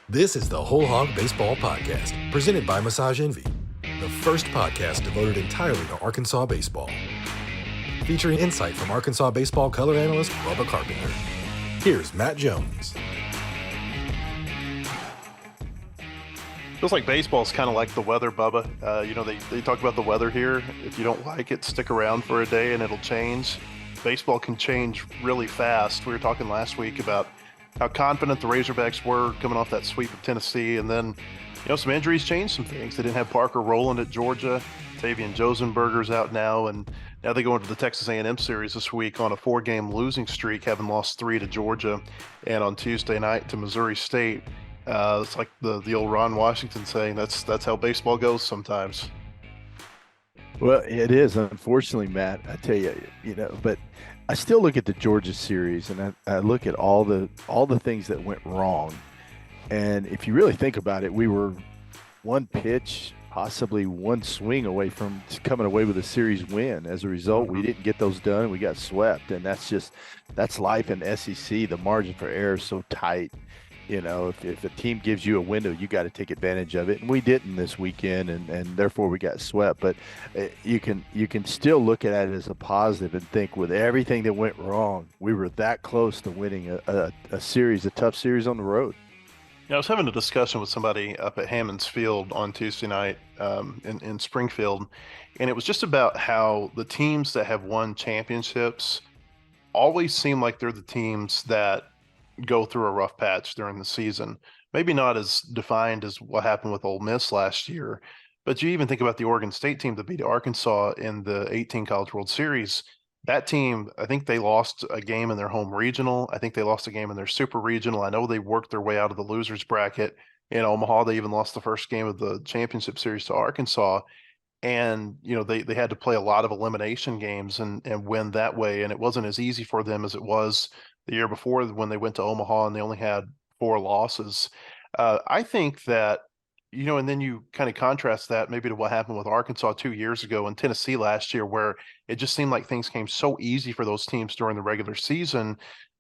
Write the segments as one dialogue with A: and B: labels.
A: This is the Whole Hog Baseball Podcast, presented by Massage Envy, the first podcast devoted entirely to Arkansas baseball. Featuring insight from Arkansas baseball color analyst Bubba Carpenter. Here's Matt Jones.
B: Feels like baseball is kind of like the weather, Bubba. They talk about the weather here. If you don't like it, stick around for a day and it'll change. Baseball can change really fast. We were talking last week about how confident the Razorbacks were coming off that sweep of Tennessee, and then some injuries changed some things. They didn't have Parker Rowland at Georgia. Tavian Josenberger's out now, and now they go into the Texas A&M series this week on a 4-game losing streak, having lost 3 to Georgia, and on Tuesday night to Missouri State. It's like the old Ron Washington saying, that's how baseball goes sometimes.
C: Well, it is, unfortunately, Matt. I tell you, but I still look at the Georgia series and I look at all the things that went wrong. And if you really think about it, we were one pitch, possibly one swing away from coming away with a series win. As a result, we didn't get those done. We got swept, and that's life in SEC. The margin for error is so tight. If a team gives you a window, you got to take advantage of it. And we didn't this weekend, and therefore we got swept. But you can still look at it as a positive and think with everything that went wrong, we were that close to winning a tough series on the road.
B: I was having a discussion with somebody up at Hammons Field on Tuesday night in Springfield, and it was just about how the teams that have won championships always seem like they're the teams that go through a rough patch during the season. Maybe not as defined as what happened with Ole Miss last year, but you even think about the Oregon State team that beat Arkansas in the 18 College World Series. That team, I think they lost a game in their home regional. I think they lost a game in their super regional. I know they worked their way out of the losers bracket in Omaha. They even lost the first game of the championship series to Arkansas. And, they had to play a lot of elimination games and win that way. And it wasn't as easy for them as it was the year before when they went to Omaha and they only had 4 losses. I think that, and then you kind of contrast that maybe to what happened with Arkansas 2 years ago and Tennessee last year, where it just seemed like things came so easy for those teams during the regular season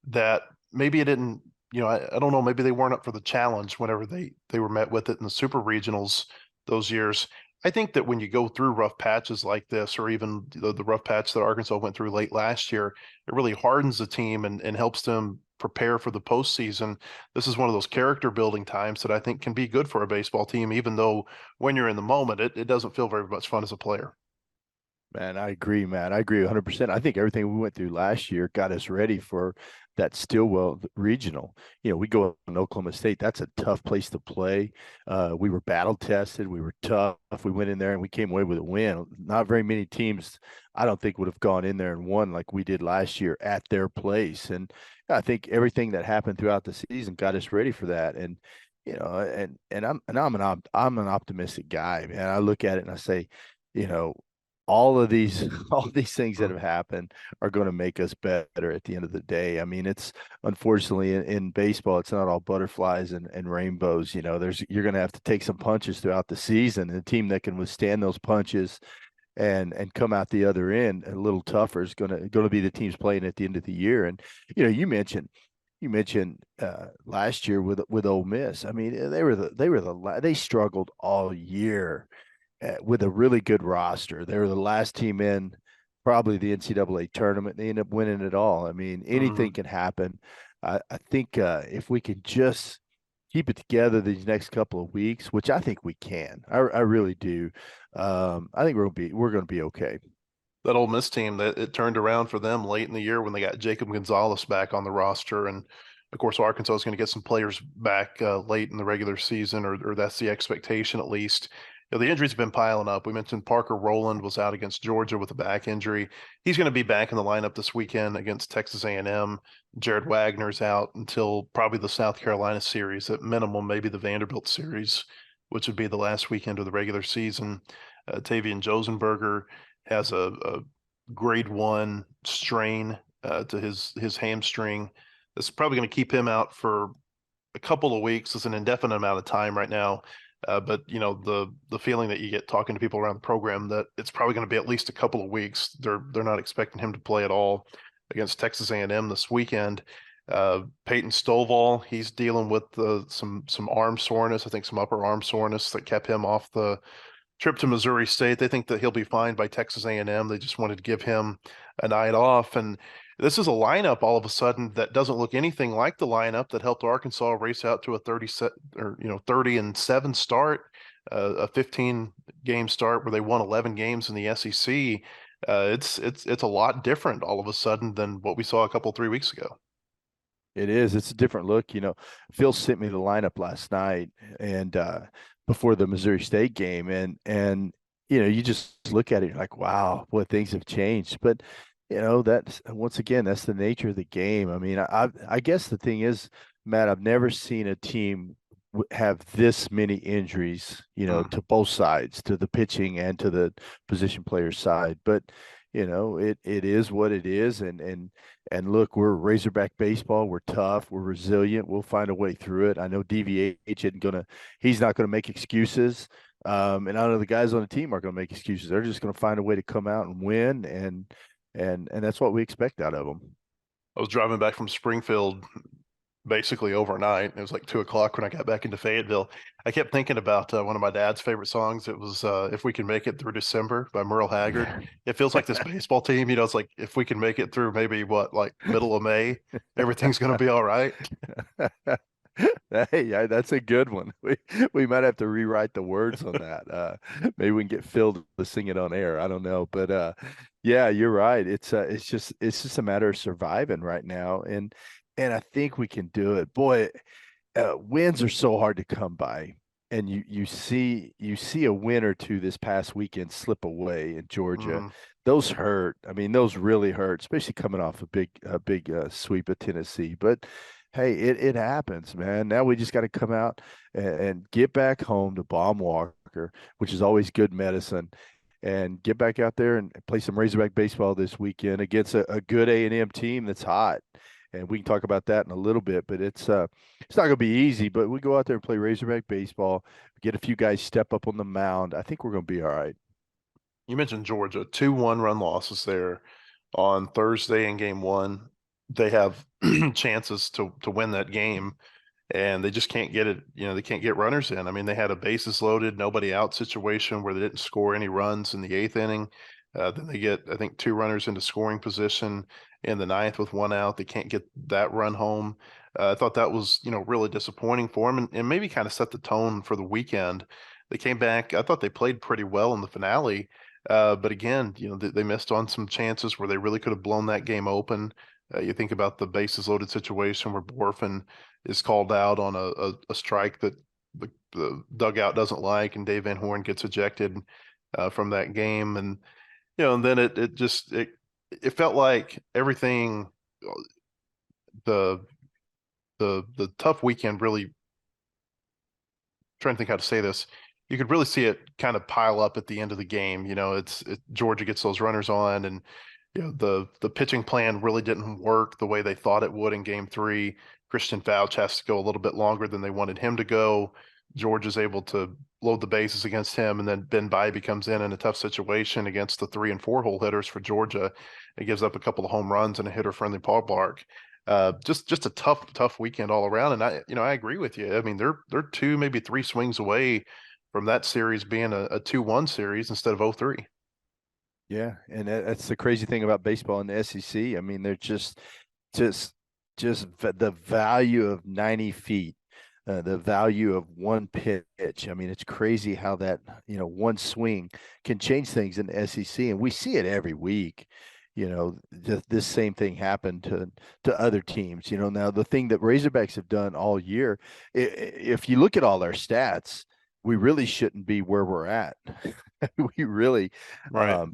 B: that maybe it didn't, I don't know, maybe they weren't up for the challenge whenever they were met with it in the super regionals those years. I think that when you go through rough patches like this, or even the rough patch that Arkansas went through late last year, it really hardens the team and helps them prepare for the postseason. This is one of those character building times that I think can be good for a baseball team, even though when you're in the moment, it doesn't feel very much fun as a player.
C: Man, I agree, Matt. I agree 100%. I think everything we went through last year got us ready for that Stillwell regional. We go in Oklahoma State. That's a tough place to play. We were battle tested. We were tough. We went in there and we came away with a win. Not very many teams, I don't think, would have gone in there and won like we did last year at their place. And I think everything that happened throughout the season got us ready for that. And I'm an optimistic guy, man. I look at it and I say, all these things that have happened are going to make us better at the end of the day. I mean, it's unfortunately in baseball, it's not all butterflies and rainbows. You're going to have to take some punches throughout the season. And a team that can withstand those punches and come out the other end a little tougher is going to be the teams playing at the end of the year. And you mentioned last year with Ole Miss. I mean, they struggled all year with a really good roster. They were the last team in probably the NCAA tournament. They ended up winning it all. I mean, anything can happen. I think if we can just keep it together these next couple of weeks, which I think we can, I really do. I think we're going to be okay.
B: That Ole Miss team, that it turned around for them late in the year when they got Jacob Gonzalez back on the roster. And of course, Arkansas is going to get some players back late in the regular season, or that's the expectation at least. The injuries have been piling up. We mentioned Parker Rowland was out against Georgia with a back injury. He's going to be back in the lineup this weekend against Texas A&M. Jared Wagner's out until probably the South Carolina series, at minimum, maybe the Vanderbilt series, which would be the last weekend of the regular season. Tavian Josenberger has a grade 1 strain to his hamstring. That's probably going to keep him out for a couple of weeks. It's an indefinite amount of time right now. But the feeling that you get talking to people around the program that it's probably going to be at least a couple of weeks. They're not expecting him to play at all against Texas A&M this weekend. Peyton Stovall, he's dealing with some arm soreness, I think some upper arm soreness that kept him off the trip to Missouri State. They think that he'll be fine by Texas A&M. They just wanted to give him a night off. And this is a lineup all of a sudden that doesn't look anything like the lineup that helped Arkansas race out to a 30-7 start, a 15 game start where they won 11 games in the SEC. It's a lot different all of a sudden than what we saw a couple 3 weeks ago.
C: It is. It's a different look. Phil sent me the lineup last night and before the Missouri State game, and you just look at it, you're like, wow, boy, things have changed. But that's once again, that's the nature of the game. I mean, I guess the thing is, Matt, I've never seen a team have this many injuries, to both sides, to the pitching and to the position player side. But it is what it is, and look, we're Razorback baseball. We're tough. We're resilient. We'll find a way through it. I know DVH he's not gonna make excuses. And I know the guys on the team aren't gonna make excuses. They're just gonna find a way to come out and win, and that's what we expect out of them.
B: I was driving back from Springfield basically overnight. It was like 2 o'clock when I got back into Fayetteville. I kept thinking about one of my dad's favorite songs. It was If We Can Make It Through December by Merle Haggard. It feels like this baseball team, it's like if we can make it through maybe like middle of May, everything's going to be all right.
C: Hey, yeah, that's a good one. We might have to rewrite the words on that. Maybe we can get Phil to sing it on air. I don't know, but yeah, you're right. It's just a matter of surviving right now, and I think we can do it. Boy, wins are so hard to come by, and you see a win or two this past weekend slip away in Georgia. Those hurt. I mean, those really hurt, especially coming off a big sweep of Tennessee. But hey, it happens, man. Now we just got to come out and get back home to Baum Walker, which is always good medicine, and get back out there and play some Razorback baseball this weekend against a good A&M team that's hot. And we can talk about that in a little bit, but it's not going to be easy. But we go out there and play Razorback baseball, get a few guys step up on the mound. I think we're going to be all right.
B: You mentioned Georgia, 2 1-run losses there on Thursday in game one. They have chances to win that game, and they just can't get it. They can't get runners in. I mean, they had a bases loaded, nobody out situation where they didn't score any runs in the 8th inning. Then they get, I think, 2 runners into scoring position in the 9th with 1 out. They can't get that run home. I thought that was, really disappointing for them, and maybe kind of set the tone for the weekend. They came back. I thought they played pretty well in the finale. But again, they missed on some chances where they really could have blown that game open. You think about the bases loaded situation where Borfin is called out on a strike that the dugout doesn't like, and Dave Van Horn gets ejected from that game. And, and then it felt like everything, the tough weekend really, trying to think how to say this, you could really see it kind of pile up at the end of the game. Georgia gets those runners on, and the pitching plan really didn't work the way they thought it would in game 3. Christian Fouch has to go a little bit longer than they wanted him to go. Georgia's able to load the bases against him, and then Ben Bybee comes in a tough situation against the 3 and 4 hole hitters for Georgia. It gives up a couple of home runs and a hitter-friendly ballpark. Just a tough weekend all around. And I agree with you. I mean, they're 2, maybe 3 swings away from that series being a 2-1 series instead of 0-3.
C: Yeah, and that's the crazy thing about baseball in the SEC. I mean, they're just the value of 90 feet, the value of one pitch. I mean, it's crazy how that one swing can change things in the SEC, and we see it every week. This same thing happened to other teams. Now the thing that Razorbacks have done all year, if you look at all our stats, we really shouldn't be where we're at. We really,
B: right.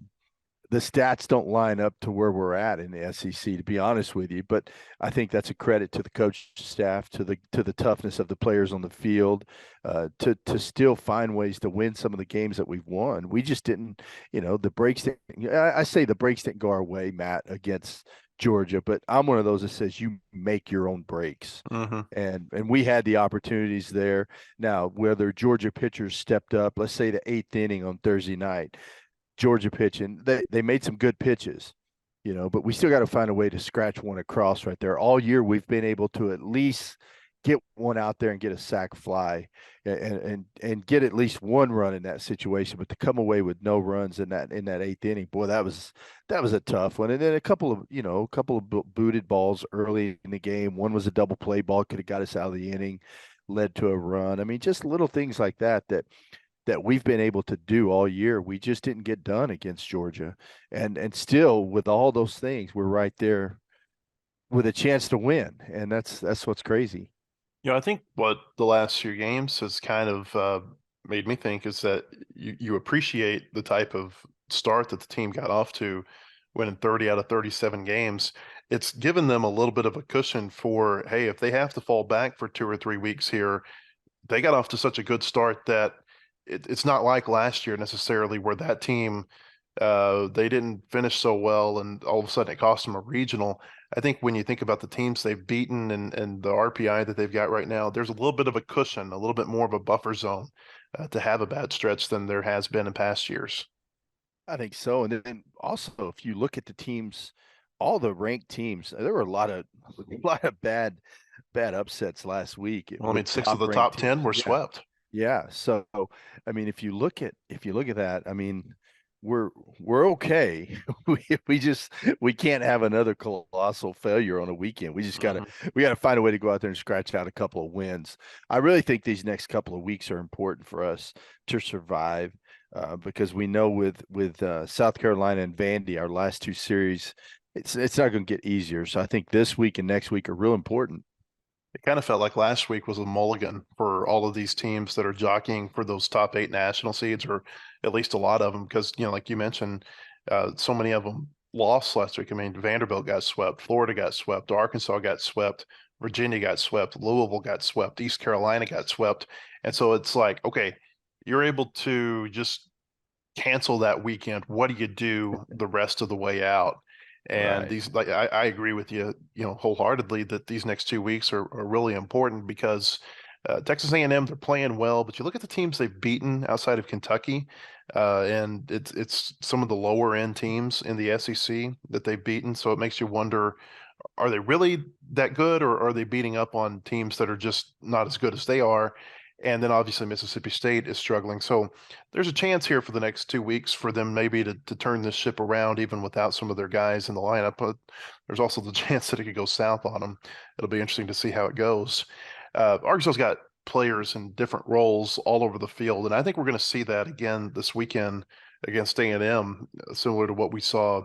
C: The stats don't line up to where we're at in the SEC, to be honest with you. But I think that's a credit to the coach staff, to the toughness of the players on the field, to still find ways to win some of the games that we've won. We just didn't, the breaks didn't. I say the breaks didn't go our way, Matt, against Georgia, but I'm one of those that says you make your own breaks. And we had the opportunities there. Now, whether Georgia pitchers stepped up, let's say the 8th inning on Thursday night, Georgia pitching, they made some good pitches, but we still got to find a way to scratch one across right there. All year we've been able to at least get one out there and get a sac fly and get at least one run in that situation. But to come away with no runs in that eighth inning, boy, that was a tough one. And then a couple of booted balls early in the game. One was a double play ball, could have got us out of the inning, led to a run. I mean, just little things like that we've been able to do all year. We just didn't get done against Georgia. And still with all those things, we're right there with a chance to win. And that's what's crazy.
B: I think what the last few games has kind of made me think is that you appreciate the type of start that the team got off to, winning 30 out of 37 games. It's given them a little bit of a cushion for, hey, if they have to fall back for 2 or 3 weeks here, they got off to such a good start that it's not like last year necessarily, where that team they didn't finish so well and all of a sudden it cost them a regional. I think when you think about the teams they've beaten and the RPI that they've got right now, there's a little bit of a cushion, a little bit more of a buffer zone to have a bad stretch than there has been in past years.
C: I think so. And then also, if you look at the teams, all the ranked teams, there were a lot of bad upsets last week.
B: Well, I mean, 6 of the
C: top-ranked
B: top 10 were
C: teams.
B: swept.
C: Yeah. So, I mean, if you look at that, I mean, we're okay. We can't have another colossal failure on a weekend. We just gotta find a way to go out there and scratch out a couple of wins. I really think these next couple of weeks are important for us to survive, because we know with South Carolina and Vandy, our last two series, it's not going to get easier. So I think this week and next week are real important.
B: It kind of felt like last week was a mulligan for all of these teams that are jockeying for those top 8 national seeds, or at least a lot of them, because, like you mentioned, so many of them lost last week. I mean, Vanderbilt got swept, Florida got swept, Arkansas got swept, Virginia got swept, Louisville got swept, East Carolina got swept. And so it's like, okay, you're able to just cancel that weekend. What do you do the rest of the way out? And
C: Right.
B: these, like, I agree with you, wholeheartedly that these next 2 weeks are really important, because Texas A&M, they're playing well, but you look at the teams they've beaten outside of Kentucky, and it's some of the lower end teams in the SEC that they've beaten. So it makes you wonder, are they really that good, or are they beating up on teams that are just not as good as they are? And then obviously Mississippi State is struggling. So there's a chance here for the next 2 weeks for them maybe to turn this ship around, even without some of their guys in the lineup. But there's also the chance that it could go south on them. It'll be interesting to see how it goes. Arkansas's got players in different roles all over the field, and I think we're going to see that again this weekend against A&M, similar to what we saw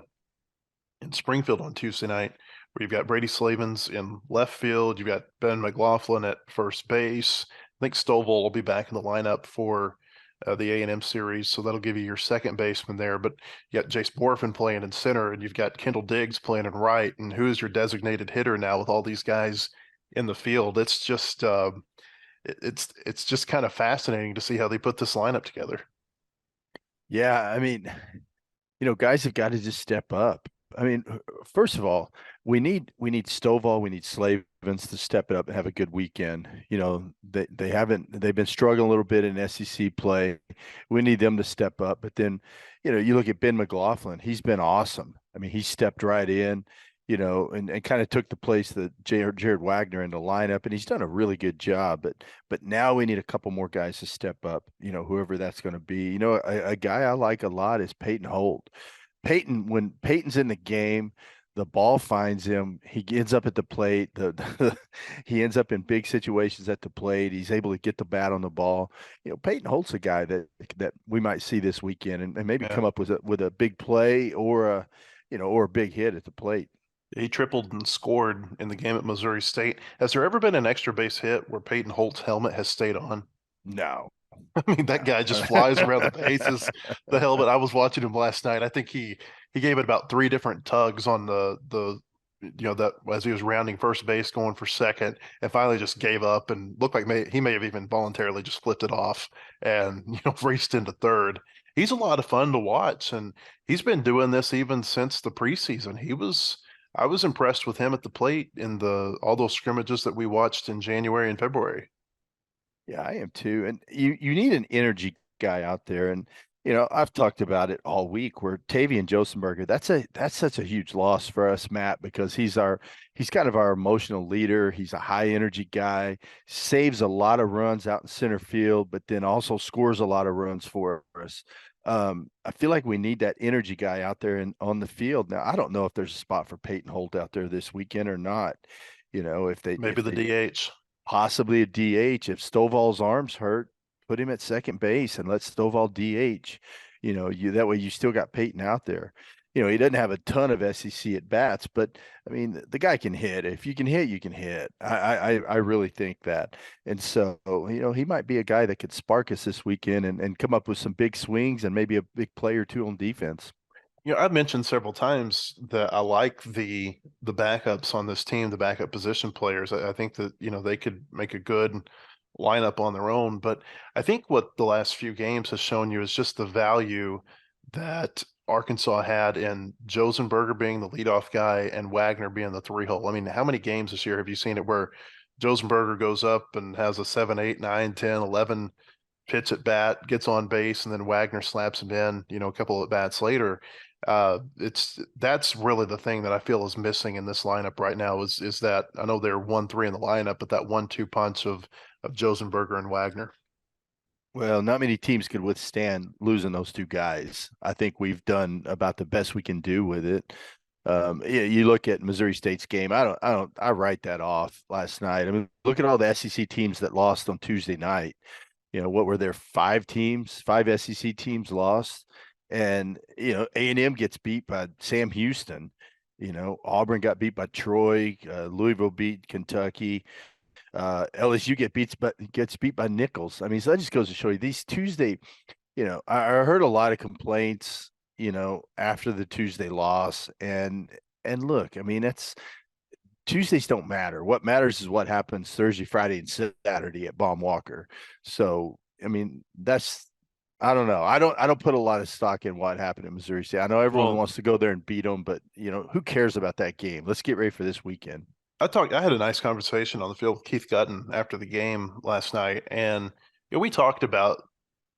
B: in Springfield on Tuesday night, where you've got Brady Slavens in left field, you've got Ben McLaughlin at first base. I think Stovall will be back in the lineup for the A&M series, so that'll give you your second baseman there. But you got Jace Borfin playing in center, and you've got Kendall Diggs playing in right. And who's your designated hitter now with all these guys in the field? It's just it's just kind of fascinating to see how they put this lineup together.
C: Yeah, I mean, guys have got to just step up. I mean, first of all, we need Stovall, we need Slavens to step it up and have a good weekend. They've been struggling a little bit in SEC play. We need them to step up. But then, you look at Ben McLaughlin, he's been awesome. I mean, he stepped right in, and kind of took the place that Jared Wagner in the lineup, and he's done a really good job. But now we need a couple more guys to step up, whoever that's going to be. A guy I like a lot is Peyton Holt. When Peyton's in the game, the ball finds him. He ends up at the plate. He ends up in big situations at the plate. He's able to get the bat on the ball. Peyton Holt's a guy that we might see this weekend and maybe come up with a big play or a big hit at the plate.
B: He tripled and scored in the game at Missouri State. Has there ever been an extra base hit where Peyton Holt's helmet has stayed on?
C: No.
B: I mean, that guy just flies around the bases. The helmet. I was watching him last night. I think he gave it about 3 different tugs on the that as he was rounding first base, going for second, and finally just gave up and looked like he may have even voluntarily just flipped it off and raced into third. He's a lot of fun to watch, and he's been doing this even since the preseason. I was impressed with him at the plate in all those scrimmages that we watched in January and February.
C: Yeah, I am too. And you need an energy guy out there. And, I've talked about it all week where Tavian Josenberger, that's such a huge loss for us, Matt, because he's kind of our emotional leader. He's a high energy guy, saves a lot of runs out in center field, but then also scores a lot of runs for us. I feel like we need that energy guy out there and on the field. Now, I don't know if there's a spot for Peyton Holt out there this weekend or not.
B: Maybe
C: If
B: the
C: they
B: DH.
C: possibly a DH. If Stovall's arm's hurt, put him at second base and let Stovall DH. That way you still got Peyton out there. He doesn't have a ton of SEC at bats, but I mean the guy can hit. If you can hit, you can hit. I really think that. And so, he might be a guy that could spark us this weekend and come up with some big swings and maybe a big play or two on defense.
B: I've mentioned several times that I like the backups on this team, the backup position players. I think that, they could make a good lineup on their own. But I think what the last few games has shown you is just the value that Arkansas had in Josenberger being the leadoff guy and Wagner being the three hole. I mean, how many games this year have you seen it where Josenberger goes up and has a 7, 8, 9, 10, 11 pitch at bat, gets on base, and then Wagner slaps him in, a couple of bats later? That's really the thing that I feel is missing in this lineup right now is that I know they're 1-3 in the lineup, but that 1-2 punch of Josenberger and Wagner.
C: Well, not many teams could withstand losing those two guys. I think we've done about the best we can do with it. You look at Missouri State's game. I write that off last night. I mean, look at all the SEC teams that lost on Tuesday night. What were there? 5 SEC teams lost. And, A&M gets beat by Sam Houston. Auburn got beat by Troy. Louisville beat Kentucky. LSU gets beat by Nichols. I mean, so that just goes to show you these Tuesday, I heard a lot of complaints, after the Tuesday loss. And look, I mean, Tuesdays don't matter. What matters is what happens Thursday, Friday, and Saturday at Baum Walker. So, I mean, I don't know. I don't put a lot of stock in what happened at Missouri State. I know everyone wants to go there and beat them, but who cares about that game? Let's get ready for this weekend.
B: I had a nice conversation on the field with Keith Gutton after the game last night, and we talked about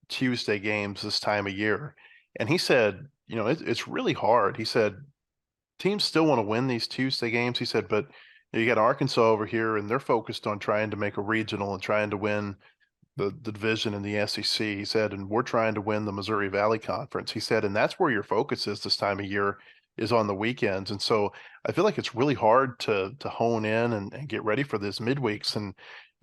B: Tuesday games this time of year, and he said, it's really hard. He said teams still want to win these Tuesday games. He said, but you got Arkansas over here, and they're focused on trying to make a regional and trying to win the division in the SEC. He said, and we're trying to win the Missouri Valley Conference. He said, and that's where your focus is this time of year, is on the weekends. And so I feel like it's really hard to hone in and get ready for this midweeks. And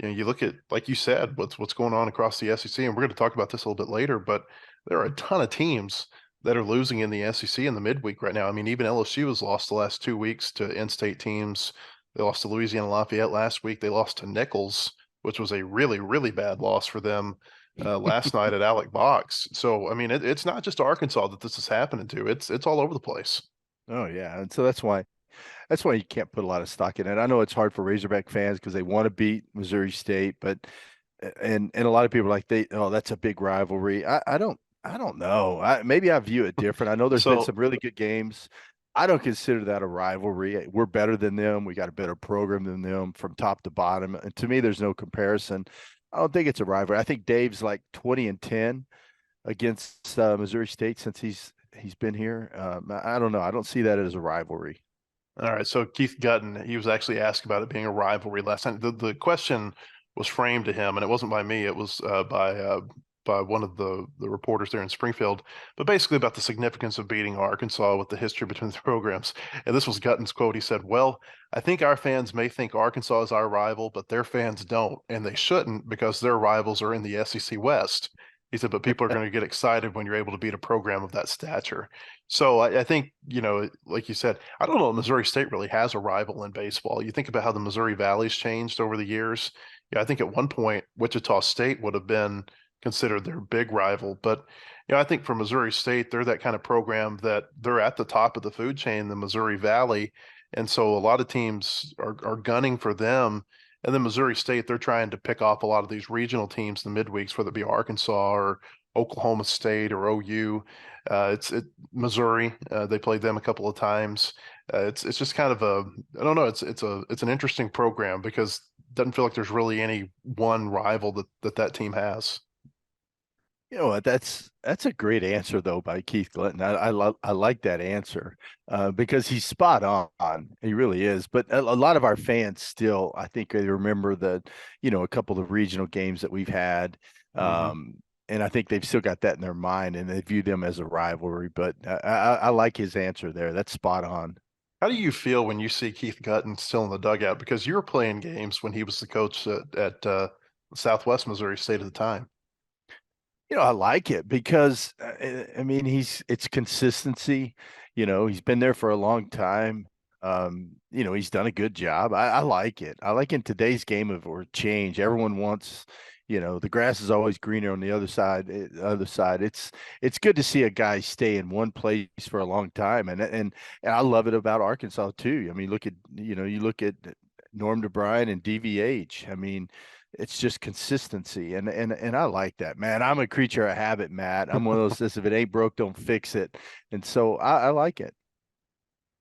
B: you look at, like you said, what's going on across the SEC, and we're going to talk about this a little bit later, but there are a ton of teams that are losing in the SEC in the midweek right now. I mean, even LSU has lost the last 2 weeks to in-state teams. They lost to Louisiana Lafayette last week. They lost to Nichols, which was a really, really bad loss for them last night at Alec Box. So, I mean, it's not just Arkansas that this is happening to. It's all over the place.
C: Oh yeah, and so that's why you can't put a lot of stock in it. I know it's hard for Razorback fans because they want to beat Missouri State, but and a lot of people are like that's a big rivalry. I don't know. Maybe I view it different. I know there's been some really good games. I don't consider that a rivalry. We're better than them. We got a better program than them from top to bottom. And to me, there's no comparison. I don't think it's a rivalry. I think Dave's like 20-10 against Missouri State since he's been here. I don't know. I don't see that as a rivalry.
B: All right. So Keith Gutton, he was actually asked about it being a rivalry last night. The question was framed to him, and it wasn't by me. It was by one of the reporters there in Springfield, but basically about the significance of beating Arkansas with the history between the programs. And this was Gutton's quote. He said, "Well, I think our fans may think Arkansas is our rival, but their fans don't, and they shouldn't because their rivals are in the SEC West." He said, but people are going to get excited when you're able to beat a program of that stature. So I think, like you said, I don't know if Missouri State really has a rival in baseball. You think about how the Missouri Valley's changed over the years. Yeah, I think at one point, Wichita State would have been considered their big rival. But, I think for Missouri State, they're that kind of program that they're at the top of the food chain, the Missouri Valley. And so a lot of teams are gunning for them. And then Missouri State, they're trying to pick off a lot of these regional teams in the midweeks, whether it be Arkansas or Oklahoma State or OU. Missouri. They played them a couple of times. It's just kind of I don't know. It's an interesting program because it doesn't feel like there's really any one rival that team has.
C: You know what? That's a great answer though by Keith Glenton. I like that answer because he's spot on. He really is. But a lot of our fans still, I think, they remember a couple of regional games that we've had,
B: Hmm.
C: um, and I think they've still got that in their mind and they view them as a rivalry. But I like his answer there. That's spot on.
B: How do you feel when you see Keith Gutton still in the dugout? Because you were playing games when he was the coach at Southwest Missouri State at the time.
C: I like it because I mean it's consistency. He's been there for a long time. He's done a good job. I like it. I like in today's game of or change. Everyone wants, the grass is always greener on the other side. Other side. It's good to see a guy stay in one place for a long time, and I love it about Arkansas too. I mean, you look at Norm DeBryan and DVH. I mean, it's just consistency, and I like that, man. I'm a creature of habit, Matt. I'm one of those says if it ain't broke, don't fix it, and so I like it.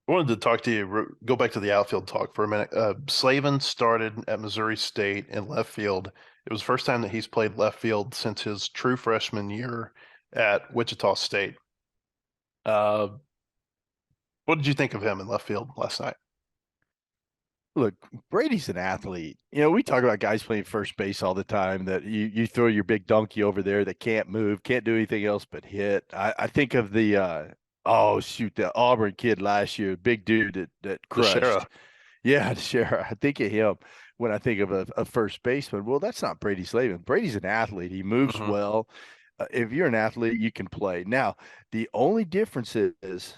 B: I wanted to talk to you, go back to the outfield talk for a minute. Slavin started at Missouri State in left field. It was the first time that he's played left field since his true freshman year at Wichita State. Uh, what did you think of him in left field last night?
C: Look, Brady's an athlete. We talk about guys playing first base all the time that you throw your big donkey over there that can't move, can't do anything else but hit. I think of the Auburn kid last year, big dude that
B: The Sheriff.
C: crushed. Yeah, sure. I think of him when I think of a first baseman. Well, that's not Brady Slavin. Brady's an athlete. He moves
B: Hmm.
C: well. If you're an athlete, you can play. Now, the only difference is,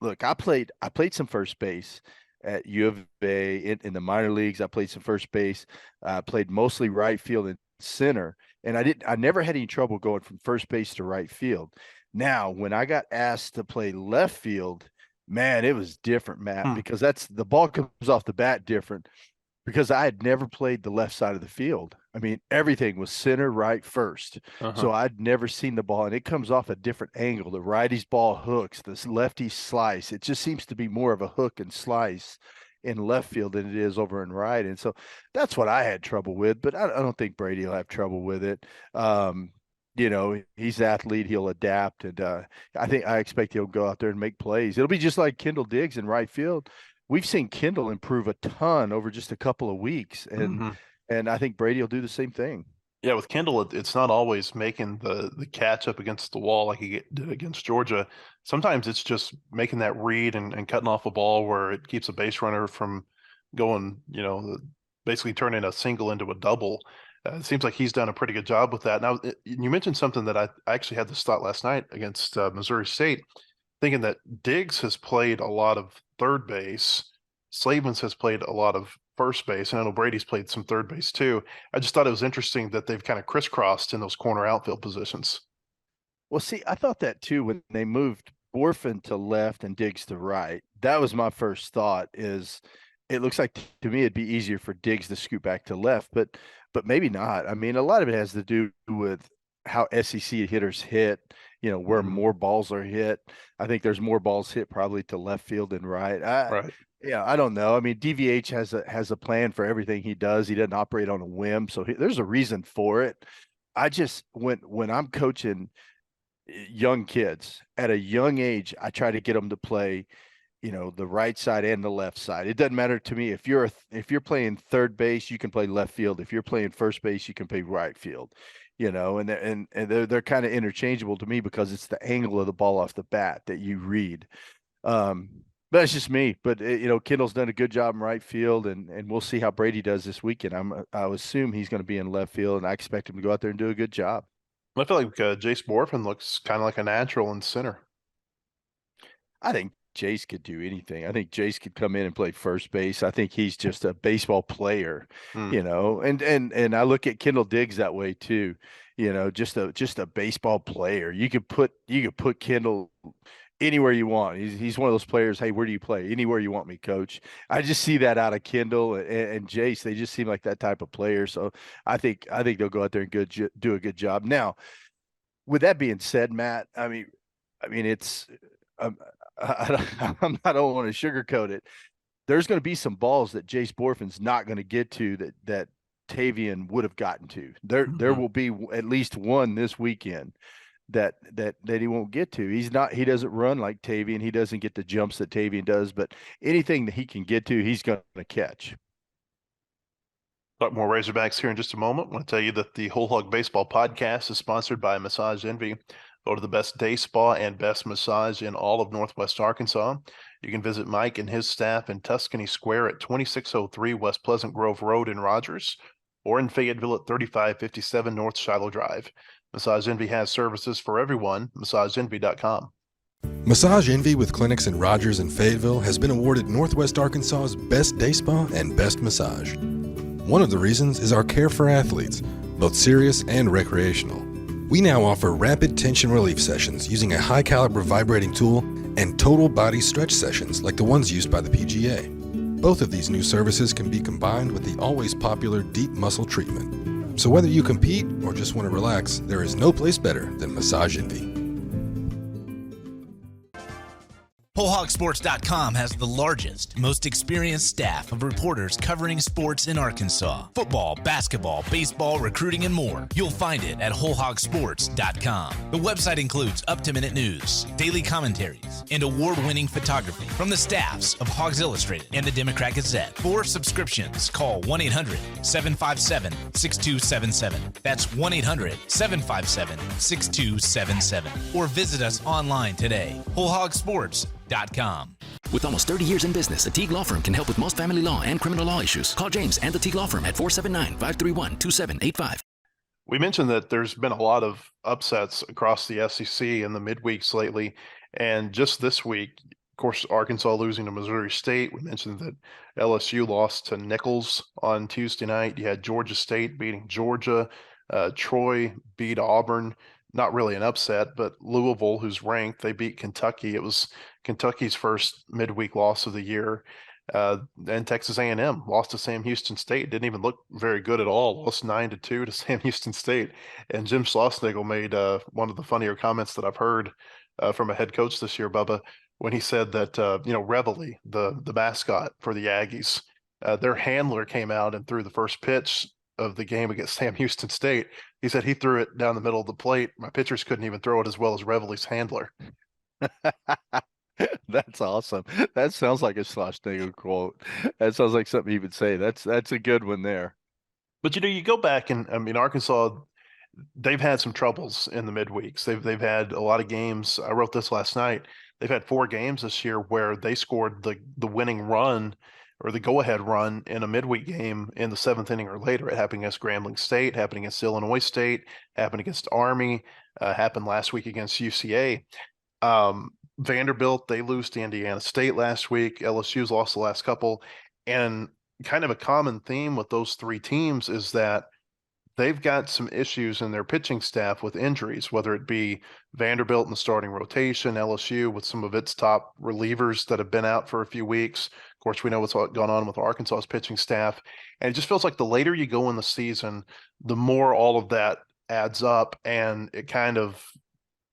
C: look, I played some first base at U of A in the minor leagues. I played some first base. I played mostly right field and center, and I never had any trouble going from first base to right field. Now, when I got asked to play left field, man, it was different, Matt,
B: Hmm.
C: because that's the ball comes off the bat different because I had never played the left side of the field. I mean, everything was center, right, first.
B: Uh-huh.
C: So I'd never seen the ball, and it comes off a different angle. The righty's ball hooks, this lefty slice. It just seems to be more of a hook and slice in left field than it is over in right. And so that's what I had trouble with, but I don't think Brady will have trouble with it. He's an athlete, he'll adapt, and I expect he'll go out there and make plays. It'll be just like Kendall Diggs in right field. We've seen Kendall improve a ton over just a couple of weeks, and
B: Hmm.
C: and I think Brady will do the same thing.
B: Yeah, with Kendall, it's not always making the catch up against the wall like he did against Georgia. Sometimes it's just making that read and cutting off a ball where it keeps a base runner from going, basically turning a single into a double. It seems like he's done a pretty good job with that. Now, you mentioned something that I actually had this thought last night against Missouri State, thinking that Diggs has played a lot of third base, Slavens has played a lot of first base, and I know Brady's played some third base too. I just thought it was interesting that they've kind of crisscrossed in those corner outfield positions.
C: Well, see, I thought that too when they moved Orphan to left and Diggs to right. That was my first thought. Is it looks like to me it'd be easier for Diggs to scoot back to left, but maybe not. I mean, a lot of it has to do with how SEC hitters hit. Where
B: Hmm.
C: more balls are hit. I think there's more balls hit probably to left field than right.
B: Right.
C: Yeah, I don't know. I mean, DVH has a plan for everything he does. He doesn't operate on a whim, so there's a reason for it. I just when I'm coaching young kids at a young age, I try to get them to play, the right side and the left side. It doesn't matter to me if you're playing third base, you can play left field. If you're playing first base, you can play right field. And they're kind of interchangeable to me because it's the angle of the ball off the bat that you read. Um, but that's just me. But Kendall's done a good job in right field, and we'll see how Brady does this weekend. I assume he's going to be in left field, and I expect him to go out there and do a good job.
B: I feel like Jace Borfin looks kind of like a natural in center.
C: I think Jace could do anything. I think Jace could come in and play first base. I think he's just a baseball player,
B: Hmm.
C: and I look at Kendall Diggs that way too. Just a baseball player. You could put Kendall anywhere you want. He's one of those players. Hey, where do you play? Anywhere you want me, coach. I just see that out of Kendall and Jace. They just seem like that type of player. So I think they'll go out there and do a good job. Now, with that being said, Matt, I mean it's um, I don't want to sugarcoat it. There's going to be some balls that Jace Borfin's not going to get to that Tavian would have gotten to. There will be at least one this weekend that he won't get to. He doesn't run like Tavian. He doesn't get the jumps that Tavian does, but anything that he can get to, he's going to catch.
B: Talk more Razorbacks here in just a moment. I want to tell you that the Whole Hog Baseball Podcast is sponsored by Massage Envy. Go to the best day spa and best massage in all of Northwest Arkansas. You can visit Mike and his staff in Tuscany Square at 2603 West Pleasant Grove Road in Rogers, or in Fayetteville at 3557 North Shiloh Drive. Massage Envy has services for everyone. MassageEnvy.com.
A: Massage Envy with clinics in Rogers and Fayetteville has been awarded Northwest Arkansas's Best Day Spa and Best Massage. One of the reasons is our care for athletes, both serious and recreational. We now offer rapid tension relief sessions using a high-caliber vibrating tool and total body stretch sessions like the ones used by the PGA. Both of these new services can be combined with the always popular deep muscle treatment. So whether you compete or just want to relax, there is no place better than Massage Envy.
D: WholeHogSports.com has the largest, most experienced staff of reporters covering sports in Arkansas. Football, basketball, baseball, recruiting, and more. You'll find it at WholeHogSports.com. The website includes up-to-minute news, daily commentaries, and award-winning photography from the staffs of Hogs Illustrated and the Democrat Gazette. For subscriptions, call 1-800-757-6277. That's 1-800-757-6277. Or visit us online today. WholeHogSports.com.
E: With almost 30 years in business, the Teague Law Firm can help with most family law and criminal law issues. Call James and the Teague Law Firm at 479-531-2785.
B: We mentioned that there's been a lot of upsets across the SEC in the midweeks lately. And just this week, of course, Arkansas losing to Missouri State. We mentioned that LSU lost to Nichols on Tuesday night. You had Georgia State beating Georgia. Troy beat Auburn. Not really an upset, but Louisville, who's ranked, they beat Kentucky. It was Kentucky's first midweek loss of the year. And Texas A&M lost to Sam Houston State. Didn't even look very good at all. Lost 9-2 to Sam Houston State. And Jim Schlossnagle made one of the funnier comments that I've heard from a head coach this year, Bubba, when he said that Reveille, the mascot for the Aggies, their handler came out and threw the first pitch of the game against Sam Houston State. He said he threw it down the middle of the plate. My pitchers couldn't even throw it as well as Reveille's handler.
C: That's awesome. That sounds like a Schlossnagle quote. That sounds like something he would say. That's a good one there.
B: But you go back and Arkansas, they've had some troubles in the midweeks. They've had a lot of games. I wrote this last night. They've had 4 games this year where they scored the winning run or the go-ahead run in a midweek game in the 7th inning or later. It happened against Grambling State, happened against Illinois State, happened against Army, happened last week against UCA. Vanderbilt, they lose to Indiana State last week. LSU's lost the last couple. And kind of a common theme with those 3 teams is that they've got some issues in their pitching staff with injuries, whether it be Vanderbilt in the starting rotation, LSU with some of its top relievers that have been out for a few weeks. Of course, we know what's gone on with Arkansas's pitching staff. And it just feels like the later you go in the season, the more all of that adds up, and it kind of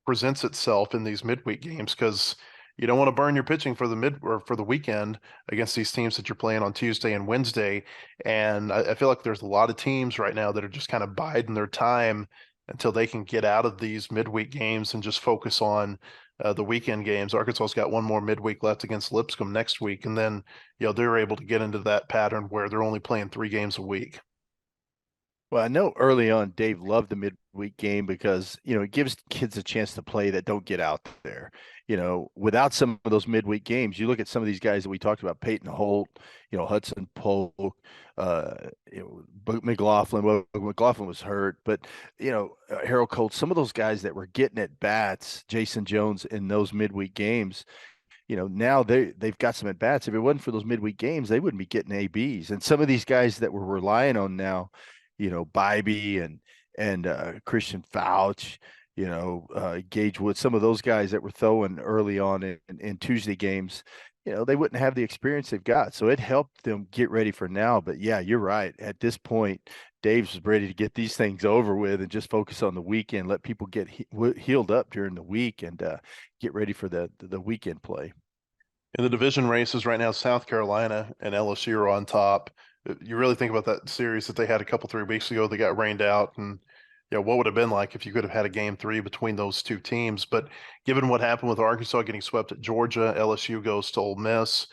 B: presents itself in these midweek games because you don't want to burn your pitching for the weekend against these teams that you're playing on Tuesday and Wednesday. And I feel like there's a lot of teams right now that are just kind of biding their time until they can get out of these midweek games and just focus on the weekend games. Arkansas's got one more midweek left against Lipscomb next week. And then, they're able to get into that pattern where they're only playing 3 games a week.
C: Well, I know early on Dave loved the midweek game because, it gives kids a chance to play that don't get out there. Without some of those midweek games, you look at some of these guys that we talked about, Peyton Holt, Hudson Polk, McLaughlin. Well, McLaughlin was hurt, but, Harold Colt, some of those guys that were getting at bats, Jason Jones in those midweek games, now they've got some at bats. If it wasn't for those midweek games, they wouldn't be getting ABs. And some of these guys that we're relying on now, Bybee and Christian Fouch, Gage Wood, some of those guys that were throwing early on in Tuesday games, they wouldn't have the experience they've got. So it helped them get ready for now. But yeah, you're right. At this point, Dave's ready to get these things over with and just focus on the weekend, let people get healed up during the week and get ready for the weekend play.
B: In the division races right now, South Carolina and LSU are on top. You really think about that series that they had a couple 3 weeks ago. They got rained out, and what would have been like if you could have had a game 3 between those two teams. But given what happened with Arkansas getting swept at Georgia, LSU goes to Ole Miss.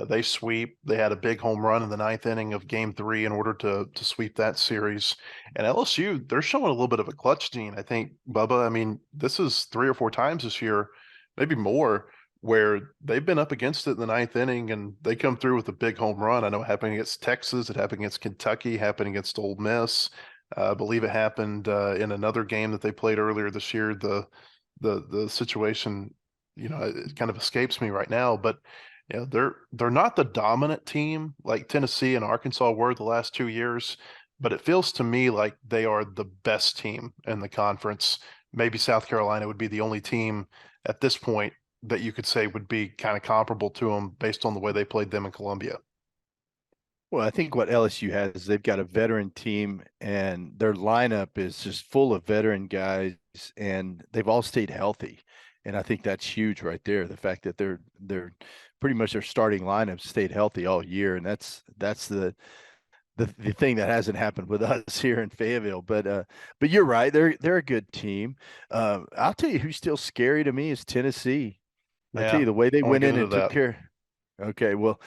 B: They sweep. They had a big home run in the 9th inning of game 3 in order to sweep that series. And LSU, they're showing a little bit of a clutch gene, I think, Bubba. I mean, this is 3 or 4 times this year, maybe more, where they've been up against it in the 9th inning and they come through with a big home run. I know it happened against Texas, it happened against Kentucky, happened against Ole Miss. I believe it happened in another game that they played earlier this year. The situation, it kind of escapes me right now, but they're not the dominant team like Tennessee and Arkansas were the last 2 years, but it feels to me like they are the best team in the conference. Maybe South Carolina would be the only team at this point that you could say would be kind of comparable to them based on the way they played them in Columbia.
C: Well, I think what LSU has is they've got a veteran team, and their lineup is just full of veteran guys, and they've all stayed healthy. And I think that's huge right there. The fact that they're pretty much their starting lineup stayed healthy all year, and that's the thing that hasn't happened with us here in Fayetteville. But you're right. They're a good team. I'll tell you who's still scary to me is Tennessee. I tell you the way they went in and took care. Okay, well,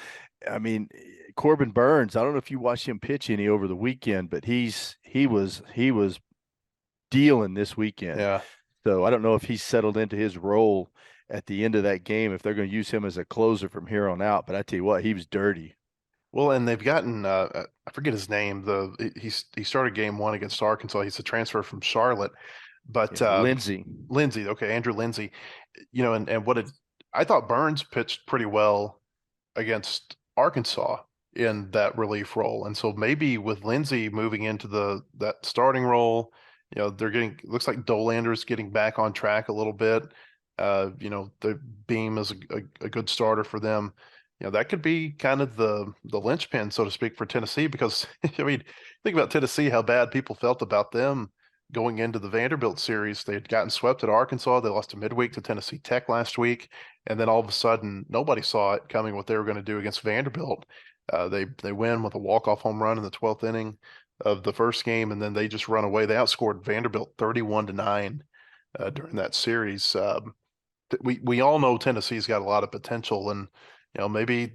C: I mean, Corbin Burns. I don't know if you watched him pitch any over the weekend, but he was dealing this weekend.
B: Yeah.
C: So I don't know if he's settled into his role at the end of that game, if they're going to use him as a closer from here on out. But I tell you what, he was dirty.
B: Well, and they've gotten I forget his name. He started game 1 against Arkansas. He's a transfer from Charlotte, but
C: Lindsey.
B: Okay, Andrew Lindsey. And I thought Burns pitched pretty well against Arkansas in that relief role, and so maybe with Lindsey moving into that starting role, looks like Dolander's getting back on track a little bit. The Beam is a good starter for them. That could be kind of the linchpin, so to speak, for Tennessee, because I mean, think about Tennessee, how bad people felt about them going into the Vanderbilt series. They had gotten swept at Arkansas. They lost to midweek to Tennessee Tech last week. And then all of a sudden, nobody saw it coming what they were going to do against Vanderbilt. They win with a walk-off home run in the 12th inning of the first game, and then they just run away. They outscored Vanderbilt 31-9 during that series. We all know Tennessee's got a lot of potential, and maybe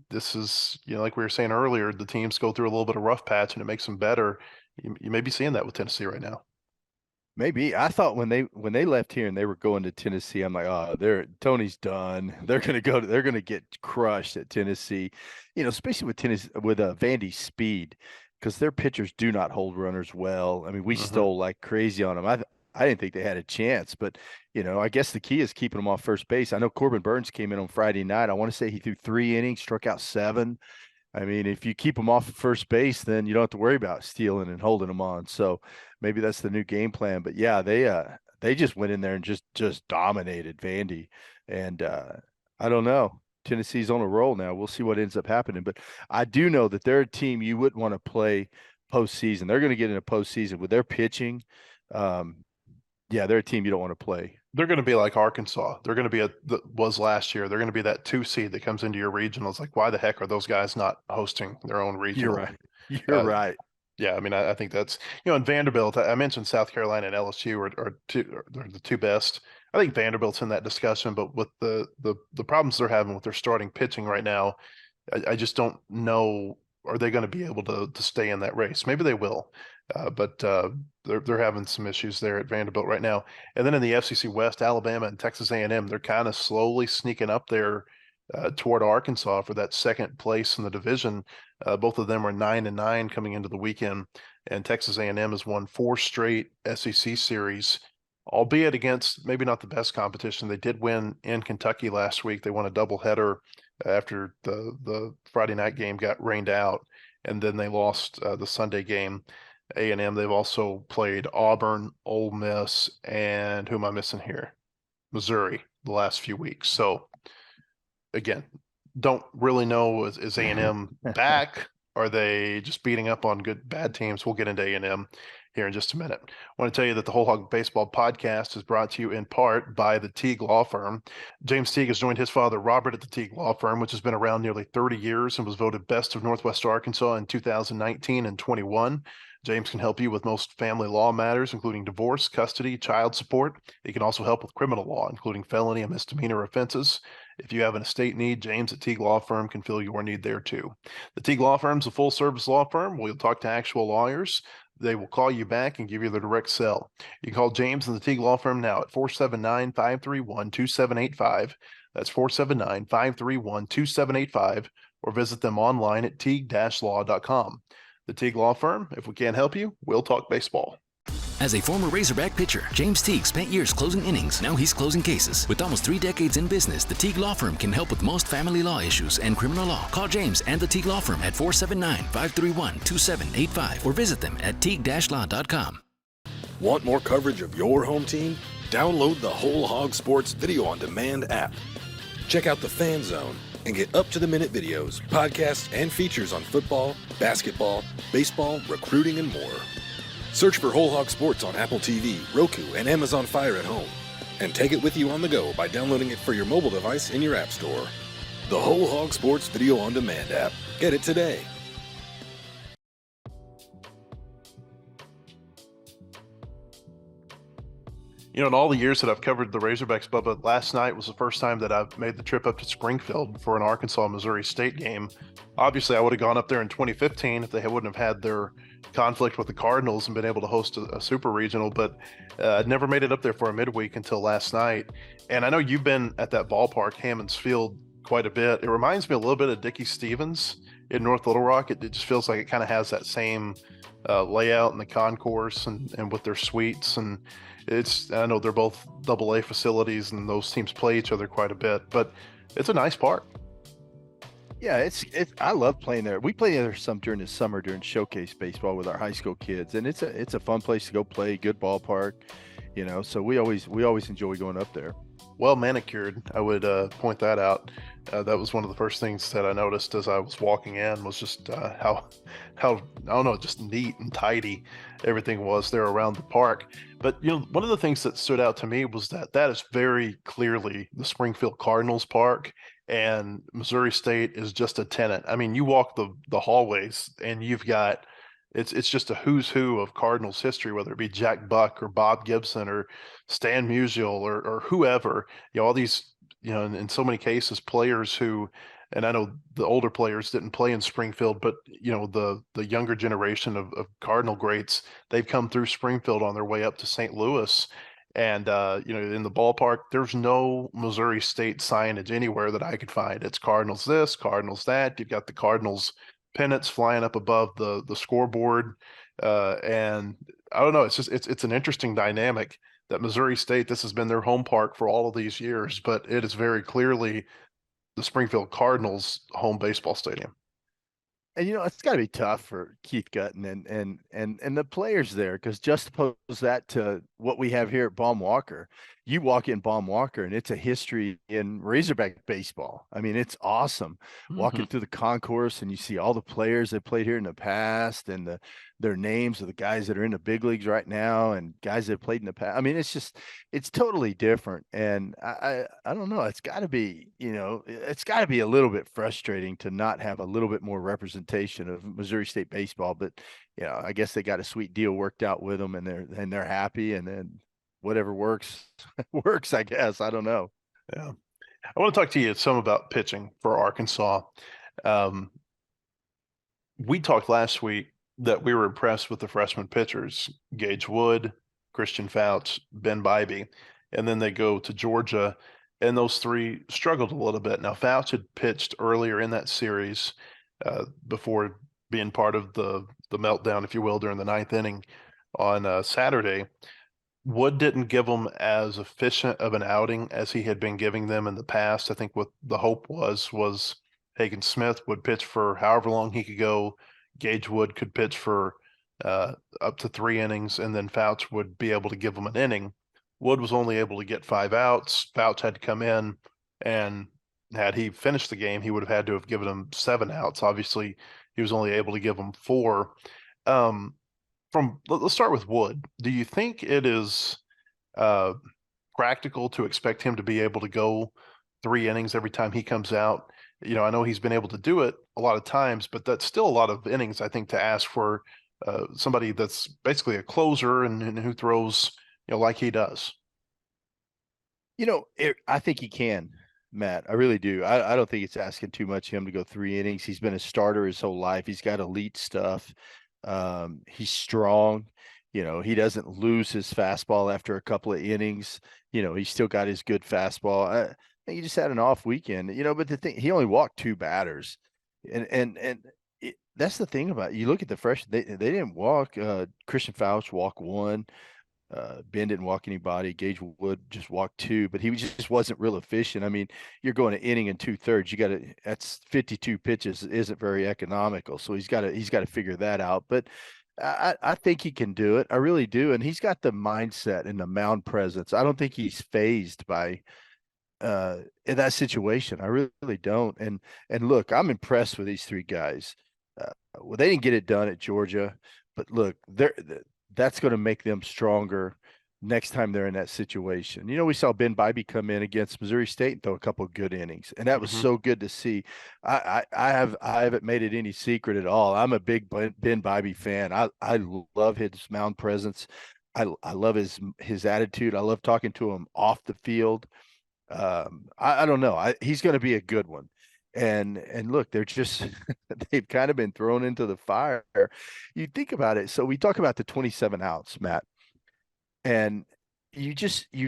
B: this is, like we were saying earlier, the teams go through a little bit of rough patch and it makes them better. You may be seeing that with Tennessee right now.
C: Maybe. I thought when they left here and they were going to Tennessee, I'm like, oh, Tony's done. They're gonna get crushed at Tennessee, especially with Vandy's speed, because their pitchers do not hold runners well. I mean, we stole like crazy on them. I didn't think they had a chance, but I guess the key is keeping them off first base. I know Corbin Burns came in on Friday night. I want to say he threw 3 innings, struck out 7. I mean, if you keep them off first base, then you don't have to worry about stealing and holding them on. So maybe that's the new game plan. But yeah, they just went in there and just dominated Vandy. And I don't know. Tennessee's on a roll now. We'll see what ends up happening. But I do know that they're a team you wouldn't want to play postseason. They're going to get into postseason with their pitching. Yeah, they're a team you don't want to play.
B: They're going to be like Arkansas. They're going to be was last year. They're going to be that 2 seed that comes into your regional. It's like, why the heck are those guys not hosting their own regional?
C: You're right. You're right.
B: Yeah, I mean, I think that's and Vanderbilt. I mentioned South Carolina and LSU are the 2 best. I think Vanderbilt's in that discussion, but with the problems they're having with their starting pitching right now, I just don't know. Are they going to be able to stay in that race? Maybe they will. But they're having some issues there at Vanderbilt right now. And then in the FCC West, Alabama and Texas A&M, they're kind of slowly sneaking up there toward Arkansas for that second place in the division. Both of them are 9-9 coming into the weekend, and Texas A&M has won 4 straight SEC series, albeit against maybe not the best competition. They did win in Kentucky last week. They won a doubleheader after the Friday night game got rained out, and then they lost the Sunday game. A&M, they've also played Auburn, Ole Miss, and who am I missing here? Missouri the last few weeks. So again, don't really know, is A&M back? Are they just beating up on bad teams? We'll get into A&M here in just a minute. I want to tell you that the Whole Hog Baseball Podcast is brought to you in part by the Teague Law Firm. James Teague has joined his father, Robert, at the Teague Law Firm, which has been around nearly 30 years and was voted Best of Northwest Arkansas in 2019 and 21. James can help you with most family law matters, including divorce, custody, child support. He can also help with criminal law, including felony and misdemeanor offenses. If you have an estate need, James at Teague Law Firm can fill your need there too. The Teague Law Firm is a full-service law firm. We'll talk to actual lawyers. They will call you back and give you the direct sell. You can call James and the Teague Law Firm now at 479-531-2785. That's 479-531-2785, or visit them online at teague-law.com. The Teague Law Firm, if we can't help you, we'll talk baseball.
E: As a former Razorback pitcher, James Teague spent years closing innings. Now he's closing cases. With almost 3 decades in business, the Teague Law Firm can help with most family law issues and criminal law. Call James and the Teague Law Firm at 479-531-2785 or visit them at teague-law.com.
A: Want more coverage of your home team? Download the Whole Hog Sports Video on Demand app. Check out the Fan Zone and get up-to-the-minute videos, podcasts, and features on football, basketball, baseball, recruiting, and more. Search for Whole Hog Sports on Apple TV, Roku, and Amazon Fire at home. And take it with you on the go by downloading it for your mobile device in your app store. The Whole Hog Sports Video on Demand app. Get it today.
B: You know, in all the years that I've covered the Razorbacks, Bubba, last night was the first time that I've made the trip up to Springfield for an Arkansas-Missouri State game. Obviously, I would have gone up there in 2015 if they wouldn't have had their conflict with the Cardinals and been able to host a super regional, but I'd never made it up there for a midweek until last night. And I know you've been at that ballpark, Hammons Field, quite a bit. It reminds me a little bit of Dickey Stevens in North Little Rock. It just feels like it kind of has that same layout in the concourse and with their suites. And I know they're both AA facilities and those teams play each other quite a bit, but it's a nice park.
C: Yeah, I love playing there. We play there some during the summer during showcase baseball with our high school kids, and it's a fun place to go play. Good ballpark, so we always enjoy going up there.
B: Well manicured, I would point that out. That was one of the first things that I noticed as I was walking in was just how I don't know, just neat and tidy everything was there around the park. But one of the things that stood out to me was that is very clearly the Springfield Cardinals park, and Missouri State is just a tenant. I mean, you walk the hallways and you've got it's just a who's who of Cardinals history, whether it be Jack Buck or Bob Gibson or Stan Musial or whoever, all these, in so many cases, players who, and I know the older players didn't play in Springfield, but the younger generation of Cardinal greats, they've come through Springfield on their way up to St. Louis. And, in the ballpark, there's no Missouri State signage anywhere that I could find. It's Cardinals this, Cardinals that. You've got the Cardinals pennants flying up above the scoreboard. And I don't know, it's an interesting dynamic that Missouri State, this has been their home park for all of these years, but it is very clearly the Springfield Cardinals home baseball stadium.
C: And it's got to be tough for Keith Gutton and the players there, because just suppose that to what we have here at Baum Walker. You walk in Baum Walker and it's a history in Razorback baseball. I mean, it's awesome walking through the concourse and you see all the players that played here in the past and their names of the guys that are in the big leagues right now and guys that played in the past. I mean, it's totally different. And I don't know, it's got to be, it's got to be a little bit frustrating to not have a little bit more representation of Missouri State baseball, but I guess they got a sweet deal worked out with them and they're happy, and then whatever works, I guess. I don't know.
B: Yeah. I want to talk to you some about pitching for Arkansas. We talked last week that we were impressed with the freshman pitchers, Gage Wood, Christian Fouts, Ben Bybee, and then they go to Georgia, and those three struggled a little bit. Now, Fouts had pitched earlier in that series before being part of the meltdown, if you will, during the ninth inning on Saturday. Wood didn't give them as efficient of an outing as he had been giving them in the past. I think what the hope was Hagen Smith would pitch for however long he could go. Gage Wood could pitch for up to 3 innings, and then Fouts would be able to give them an inning. Wood was only able to get 5 outs. Fouts had to come in, and had he finished the game, he would have had to have given them 7 outs. Obviously, he was only able to give them 4. let's start with Wood. Do you think it is practical to expect him to be able to go 3 innings every time he comes out? I know he's been able to do it a lot of times, but that's still a lot of innings, I think, to ask for somebody that's basically a closer and who throws, like he does.
C: I think he can, Matt. I really do. I don't think it's asking too much of him to go 3 innings. He's been a starter his whole life. He's got elite stuff. He's strong. He doesn't lose his fastball after a couple of innings. He's still got his good fastball. I think he just had an off weekend, but the thing, he only walked 2 batters. That's the thing about it. You look at the fresh, they didn't walk. Christian Fauch walked 1. Ben didn't walk anybody. Gage Wood just walked 2, but he just wasn't real efficient. I mean, you're going an inning and 2/3. That's 52 pitches isn't very economical. So he's got to figure that out. But I think he can do it. I really do. And he's got the mindset and the mound presence. I don't think he's phased by in that situation. I really don't. And look, I'm impressed with these 3 guys. Well, they didn't get it done at Georgia, but look, that's going to make them stronger next time they're in that situation. We saw Ben Bybee come in against Missouri State and throw a couple of good innings, and that was so good to see. I haven't made it any secret at all. I'm a big Ben Bybee fan. I love his mound presence. I love his attitude. I love talking to him off the field. I don't know. He's going to be a good one. And look, they're just they've kind of been thrown into the fire. You think about it. So we talk about the 27 outs, Matt, and you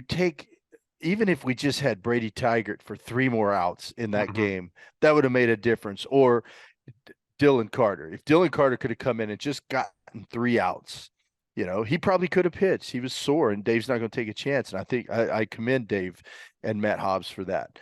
C: take, even if we just had Brady Tygart for 3 more outs in that game, that would have made a difference. Or Dylan Carter. If Dylan Carter could have come in and just gotten 3 outs, he probably could have pitched. He was sore, and Dave's not going to take a chance. And I think I commend Dave and Matt Hobbs for that.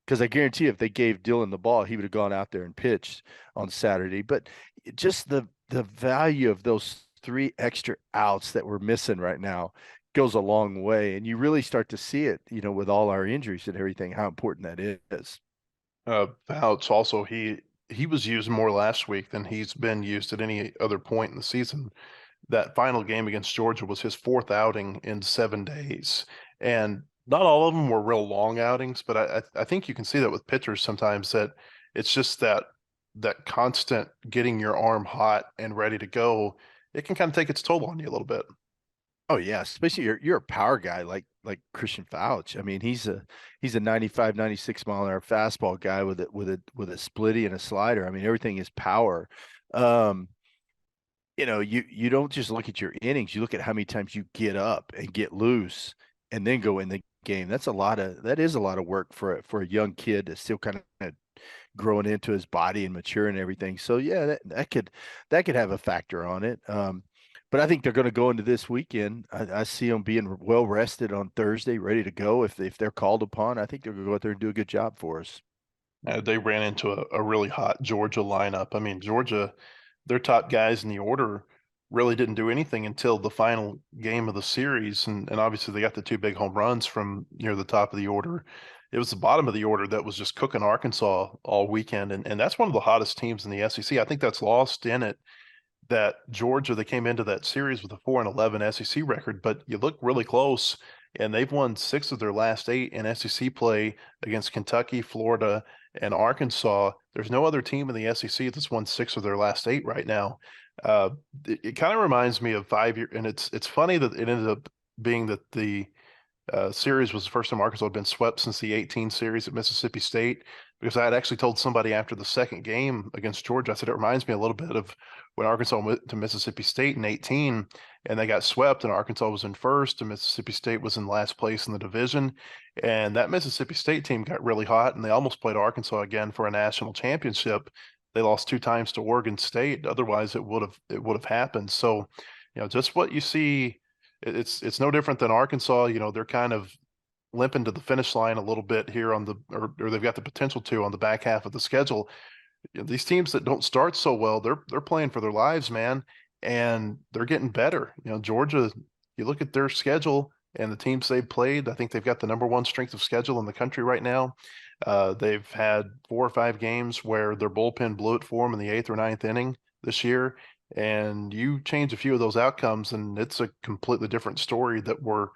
C: Because I guarantee if they gave Dylan the ball, he would have gone out there and pitched on Saturday. But just the value of those 3 extra outs that we're missing right now goes a long way. And you really start to see it, with all our injuries and everything, how important that is.
B: Fouts also, he was used more last week than he's been used at any other point in the season. That final game against Georgia was his 4th outing in 7 days. And not all of them were real long outings, but I think you can see that with pitchers sometimes, that it's just that constant getting your arm hot and ready to go. It can kind of take its toll on you a little bit.
C: Oh yeah, especially you're a power guy like Christian Fauch. I mean, he's a 95, 96 mile an hour fastball guy with a splitty and a slider. I mean, everything is power. You don't just look at your innings, you look at how many times you get up and get loose and then go in the game. That is a lot of work for a young kid that's still kind of growing into his body and mature and everything. So yeah, that could have a factor on it. But I think they're going to go into this weekend. I see them being well rested on Thursday, ready to go if they're called upon. I think they're going to go out there and do a good job for us.
B: They ran into a really hot Georgia lineup. I mean, Georgia, their top guys in the order really didn't do anything until the final game of the series. And obviously they got the 2 big home runs from near the top of the order. It was the bottom of the order that was just cooking Arkansas all weekend. And that's one of the hottest teams in the SEC. I think that's lost in it that Georgia, they came into that series with a 4-11 SEC record, but you look really close, and they've won 6 of their last 8 in SEC play against Kentucky, Florida, and Arkansas. There's no other team in the SEC that's won 6 of their last 8 right now. It kind of reminds me of 5 years, and it's funny that it ended up being that the series was the first time Arkansas had been swept since the 18 series at Mississippi State, because I had actually told somebody after the second game against Georgia, I said, it reminds me a little bit of when Arkansas went to Mississippi State in 18 and they got swept, and Arkansas was in first and Mississippi State was in last place in the division. And that Mississippi State team got really hot and they almost played Arkansas again for a national championship. They lost 2 times to Oregon State. Otherwise it would have happened. So, just what you see, it's no different than Arkansas. They're kind of limping to the finish line a little bit here or they've got the potential to on the back half of the schedule. These teams that don't start so well, they're playing for their lives, man, and they're getting better. Georgia, you look at their schedule and the teams they've played, I think they've got the number 1 strength of schedule in the country right now. They've had 4 or 5 games where their bullpen blew it for them in the 8th or 9th inning this year. And you change a few of those outcomes, and it's a completely different story that we're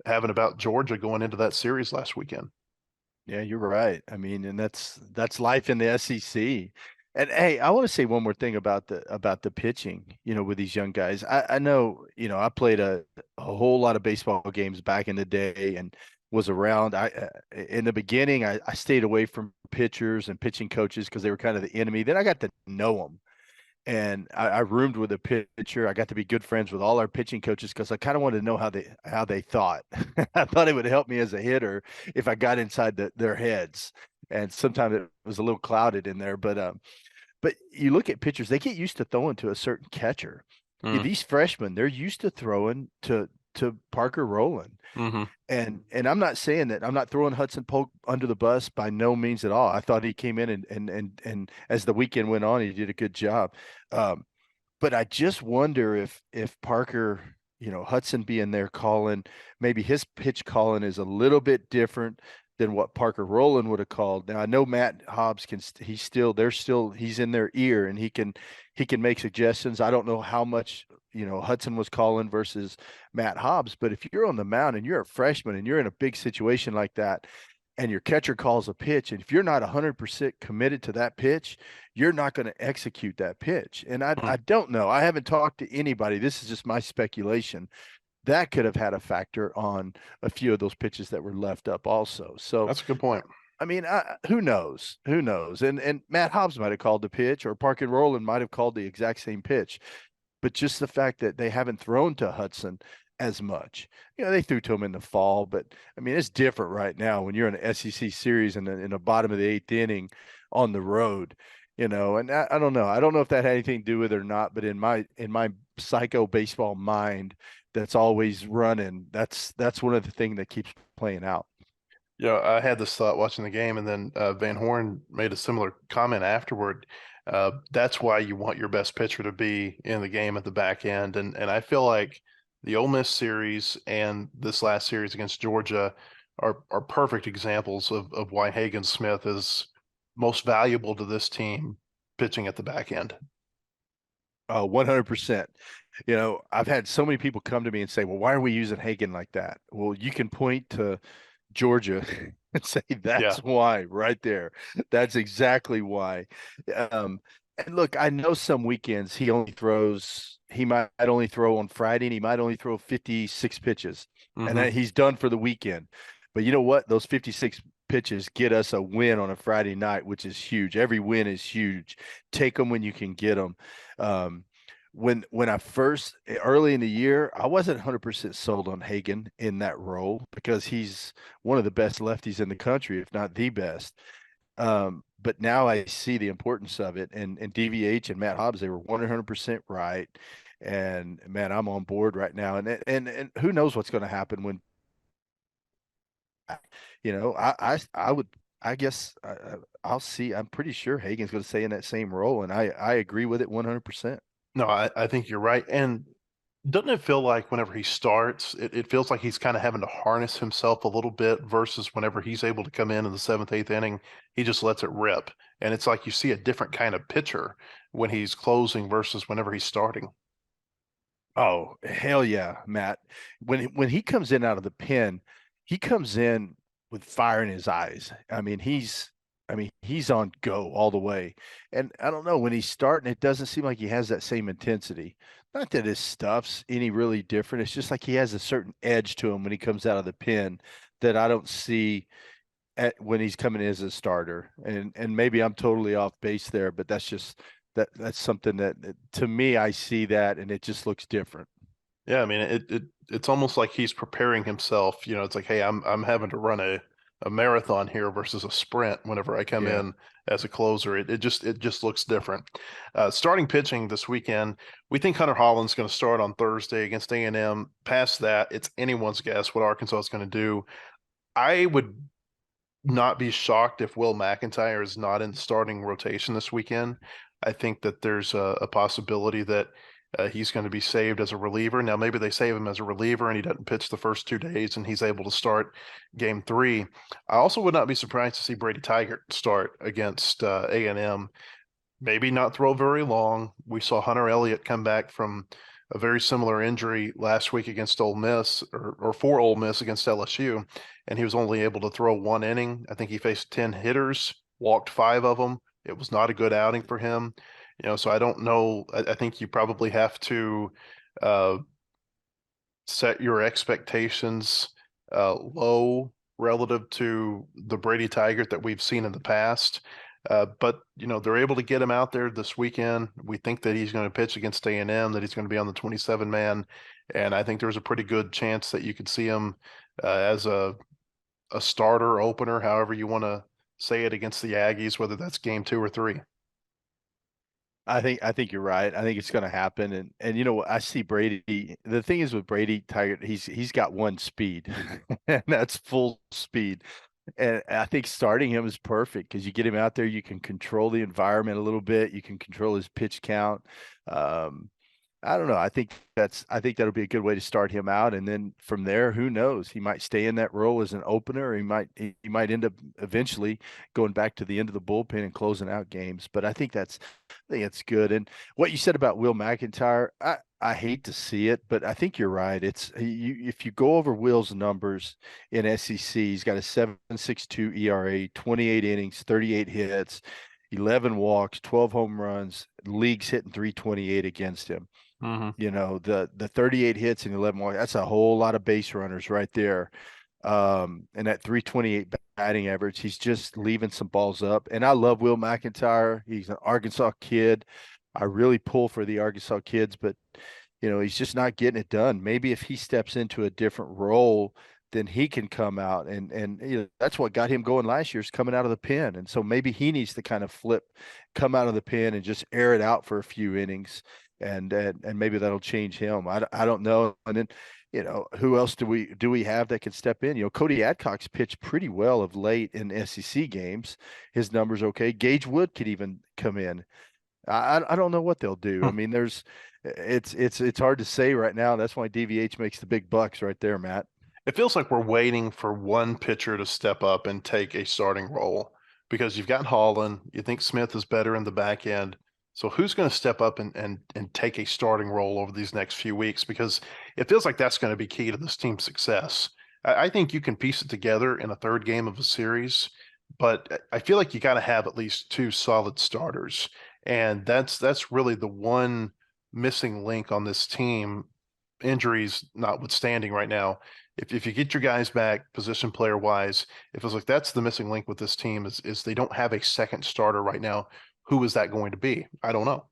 B: having about Georgia going into that series last weekend.
C: Yeah, you're right. I mean, and that's life in the SEC. And hey, I want to say one more thing about the pitching, with these young guys. I know, I played a whole lot of baseball games back in the day and was around. In the beginning, I stayed away from pitchers and pitching coaches because they were kind of the enemy. Then I got to know them. And I roomed with a pitcher. I got to be good friends with all our pitching coaches because I kind of wanted to know how they thought. I thought it would help me as a hitter if I got inside their heads. And sometimes it was a little clouded in there, but you look at pitchers, they get used to throwing to a certain catcher. These freshmen, they're used to throwing to Parker Rowland.
B: Mm-hmm.
C: And I'm not saying that I'm not throwing Hudson Polk under the bus by no means at all. I thought he came in and as the weekend went on, he did a good job. But I just wonder if Parker, Hudson being there calling, maybe his pitch calling is a little bit different than what Parker Rowland would have called. Now I know Matt Hobbs he's in their ear and he can make suggestions. I don't know how much Hudson was calling versus Matt Hobbs, but if you're on the mound and you're a freshman and you're in a big situation like that and your catcher calls a pitch, and if you're not 100% committed to that pitch, you're not going to execute that pitch. And I don't know. I haven't talked to anybody. This is just my speculation. That could have had a factor on a few of those pitches that were left up also. So
B: that's a good point.
C: I mean, who knows? Who knows? And Matt Hobbs might have called the pitch, or Parker Rowland might have called the exact same pitch. But just the fact that they haven't thrown to Hudson as much, they threw to him in the fall, but I mean, it's different right now when you're in an SEC series and in the bottom of the 8th inning on the road, and I don't know. I don't know if that had anything to do with it or not, but in my psycho baseball mind that's always running, that's one of the things that keeps playing out.
B: Yeah, I had this thought watching the game, and then Van Horn made a similar comment afterward. That's why you want your best pitcher to be in the game at the back end. And I feel like the Ole Miss series and this last series against Georgia are perfect examples of why Hagen Smith is most valuable to this team pitching at the back end.
C: 100%. I've had so many people come to me and say, well, why are we using Hagen like that? Well, you can point to Georgia and say that's why right there. That's exactly why. And look, I know some weekends he might only throw on Friday and he might only throw 56 pitches and then he's done for the weekend. But you know what? Those 56 pitches get us a win on a Friday night, which is huge. Every win is huge. Take them when you can get them. When I first early in the year, I wasn't 100% sold on Hagen in that role because he's one of the best lefties in the country, if not the best. But now I see the importance of it, and DVH and Matt Hobbs, they were 100% right. And man, I'm on board right now. And who knows what's going to happen when, I guess I'll see. I'm pretty sure Hagen's going to stay in that same role, and I agree with it 100%.
B: No, I think you're right. And doesn't it feel like whenever he starts, it feels like he's kind of having to harness himself a little bit versus whenever he's able to come in the 7th, 8th inning, he just lets it rip. And it's like you see a different kind of pitcher when he's closing versus whenever he's starting.
C: Oh, hell yeah, Matt. When he comes in out of the pen, he comes in with fire in his eyes. I mean, he's on go all the way. And I don't know, when he's starting, it doesn't seem like he has that same intensity. Not that his stuff's any really different. It's just like he has a certain edge to him when he comes out of the pen that I don't see when he's coming in as a starter. And maybe I'm totally off base there, but that's just that's something that to me, I see that and it just looks different.
B: Yeah, I mean, it's almost like he's preparing himself. It's like, hey, I'm having to run a marathon here versus a sprint whenever I come in as a closer. It just looks different. Starting pitching this weekend, we think Hunter Holland's going to start on Thursday against A&M. Past that, it's anyone's guess what Arkansas is going to do. I would not be shocked if Will McIntyre is not in the starting rotation this weekend. I think that there's a possibility that he's going to be saved as a reliever. Now, maybe they save him as a reliever and he doesn't pitch the first 2 days and he's able to start game 3. I also would not be surprised to see Brady Tigert start against A&M. maybe not throw very long. We saw Hunter Elliott come back from a very similar injury last week against Ole Miss or for Ole Miss against LSU, and he was only able to throw 1 inning. I think he faced 10 hitters, walked 5 of them. It was not a good outing for him. So I don't know. I think you probably have to uh, set your expectations low relative to the Brady Tigert that we've seen in the past. But they're able to get him out there this weekend. We think that he's going to pitch against A&M, that he's going to be on the 27-man, and I think there's a pretty good chance that you could see him as a starter, opener, however you want to say it, against the Aggies, whether that's game 2 or 3.
C: I think you're right. I think it's going to happen. And I see Brady. The thing is with Brady Tiger, he's got one speed, and that's full speed. And I think starting him is perfect because you get him out there, you can control the environment a little bit, you can control his pitch count. I don't know. I think that'll be a good way to start him out, and then from there, who knows? He might stay in that role as an opener. Or he might end up eventually going back to the end of the bullpen and closing out games. But I think it's good. And what you said about Will McIntyre, I hate to see it, but I think you're right. If you go over Will's numbers in SEC, he's got a 7.62 ERA, 28 innings, 38 hits, 11 walks, 12 home runs. League's hitting 328 against him. The 38 hits and 11 walks, that's a whole lot of base runners right there. And that 328 batting average, he's just leaving some balls up. And I love Will McIntyre. He's an Arkansas kid. I really pull for the Arkansas kids, but he's just not getting it done. Maybe if he steps into a different role, then he can come out and that's what got him going last year, is coming out of the pen. And so maybe he needs to kind of come out of the pen and just air it out for a few innings, and maybe that'll change him. I don't know. And then who else do we have that can step in? Cody Adcock's pitched pretty well of late in SEC games. His numbers okay. Gage Wood could even come in. I don't know what they'll do. I mean, it's hard to say right now. That's why DVH makes the big bucks right there, Matt.
B: It feels like we're waiting for one pitcher to step up and take a starting role, because you've got Holland. You think Smith is better in the back end. So who's going to step up and take a starting role over these next few weeks? Because it feels like that's going to be key to this team's success. I think you can piece it together in a third game of a series, but I feel like you got to have at least 2 solid starters. And that's really the one missing link on this team, injuries notwithstanding right now. If you get your guys back position player wise, it feels like that's the missing link with this team is they don't have a second starter right now. Who is that going to be? I don't know.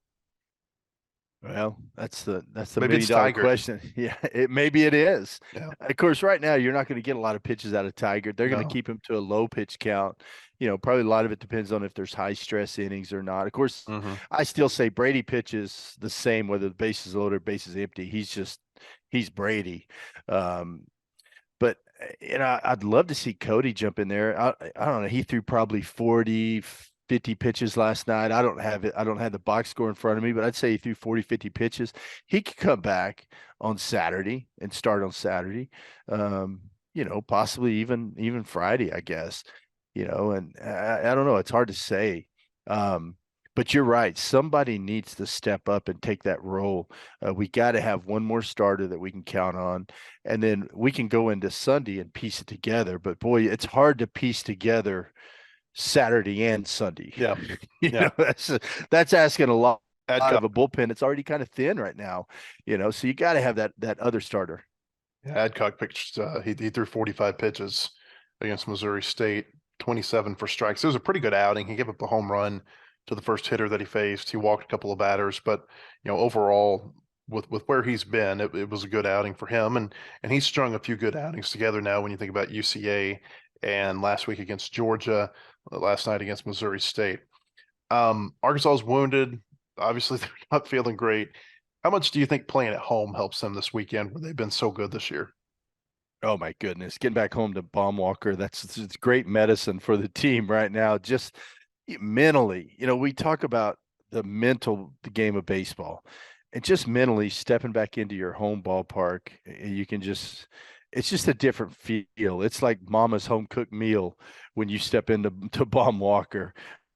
C: Well, that's the
B: Maybe it's
C: $1 million
B: Tiger.
C: question. Yeah, maybe it is.
B: Yeah.
C: Of course, right now you're not going to get a lot of pitches out of Tiger. They're going to keep him to a low pitch count. Probably a lot of it depends on if there's high stress innings or not. Of course, I still say Brady pitches the same whether the base is loaded or base is empty. He's Brady. But I'd love to see Cody jump in there. I don't know. He threw probably 40, 50 pitches last night. I don't have it. I don't have the box score in front of me, but I'd say he threw 40, 50 pitches. He could come back on Saturday and start on Saturday. Possibly even Friday, I guess. And I don't know. It's hard to say. But you're right. Somebody needs to step up and take that role. We got to have one more starter that we can count on, and then we can go into Sunday and piece it together. But boy, it's hard to piece together Saturday and Sunday.
B: Yeah,
C: that's asking a lot out of a bullpen. It's already kind of thin right now. So you got to have that other starter.
B: Yeah, Adcock pitched. He threw 45 pitches against Missouri State, 27 for strikes. It was a pretty good outing. He gave up a home run to the first hitter that he faced. He walked a couple of batters, but overall with where he's been, it was a good outing for him. And he's strung a few good outings together now when you think about UCA and last week against Georgia, last night against Missouri State. Arkansas is wounded. Obviously, they're not feeling great. How much do you think playing at home helps them this weekend where they've been so good this year?
C: Oh my goodness. Getting back home to Baumwalker, it's great medicine for the team right now. Just mentally, we talk about the game of baseball, and just mentally stepping back into your home ballpark, it's just a different feel. It's like mama's home cooked meal when you step into Baumwalker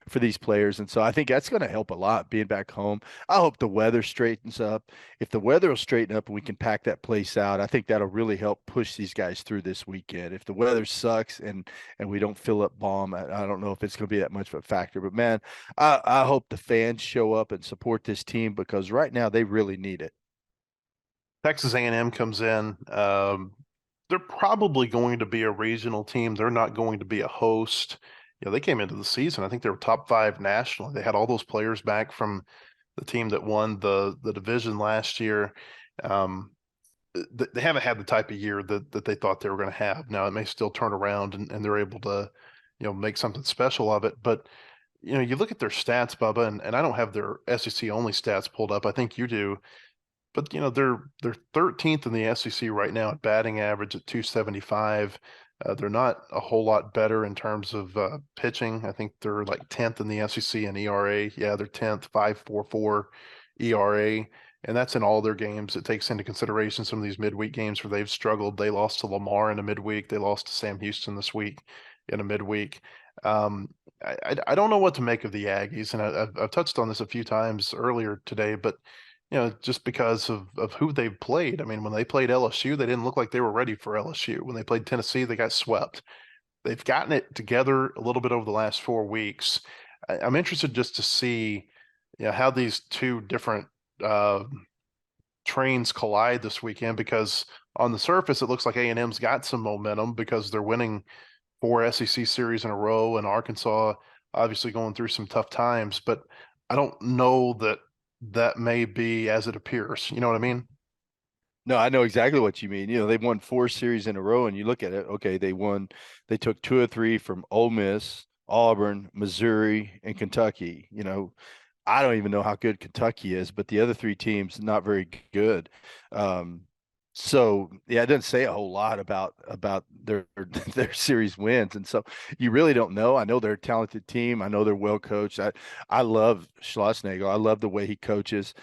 C: for these players. And so I think that's going to help a lot being back home. I hope the weather straightens up. If the weather will straighten up and we can pack that place out, I think that'll really help push these guys through this weekend. If the weather sucks and we don't fill up Baum, I don't know if it's going to be that much of a factor. But man, I hope the fans show up and support this team because right now they really need it.
B: Texas A&M comes in. They're probably going to be a regional team. They're not going to be a host. They came into the season, I think they were top 5 nationally. They had all those players back from the team that won the division last year. They haven't had the type of year that they thought they were going to have. Now it may still turn around and they're able to, make something special of it. But, you look at their stats, Bubba, and I don't have their SEC only stats pulled up. I think you do. But, they're 13th in the SEC right now at batting average at 275. They're not a whole lot better in terms of pitching. I think they're like 10th in the SEC in ERA. Yeah, they're 10th, 5.44 ERA. And that's in all their games. It takes into consideration some of these midweek games where they've struggled. They lost to Lamar in a midweek. They lost to Sam Houston this week in a midweek. I don't know what to make of the Aggies. And I've touched on this a few times earlier today, but just because of who they've played. I mean, when they played LSU, they didn't look like they were ready for LSU. When they played Tennessee, they got swept. They've gotten it together a little bit over the last 4 weeks. I'm interested just to see, how these two different trains collide this weekend, because on the surface, it looks like A&M's got some momentum because they're winning 4 SEC series in a row, and Arkansas obviously going through some tough times. But I don't know that may be as it appears. You know what I mean?
C: No, I know exactly what you mean. They've won 4 series in a row, and you look at it. Okay, they took 2 or 3 from Ole Miss, Auburn, Missouri, and Kentucky. I don't even know how good Kentucky is, but the other 3 teams not very good. So yeah, it doesn't say a whole lot about their series wins, and so you really don't know. I know they're a talented team. I know they're well coached. I love Schlossnagle. I love the way he coaches.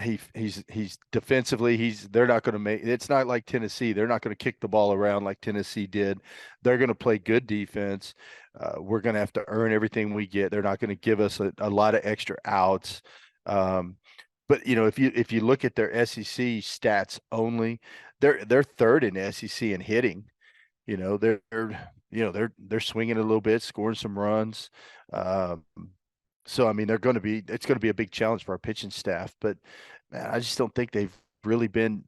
C: He's defensively. They're not going to make. It's not like Tennessee. They're not going to kick the ball around like Tennessee did. They're going to play good defense. We're going to have to earn everything we get. They're not going to give us a lot of extra outs. But if you look at their SEC stats only, they're third in the SEC in hitting. They're swinging a little bit, scoring some runs. So I mean, it's going to be a big challenge for our pitching staff. But man, I just don't think they've really been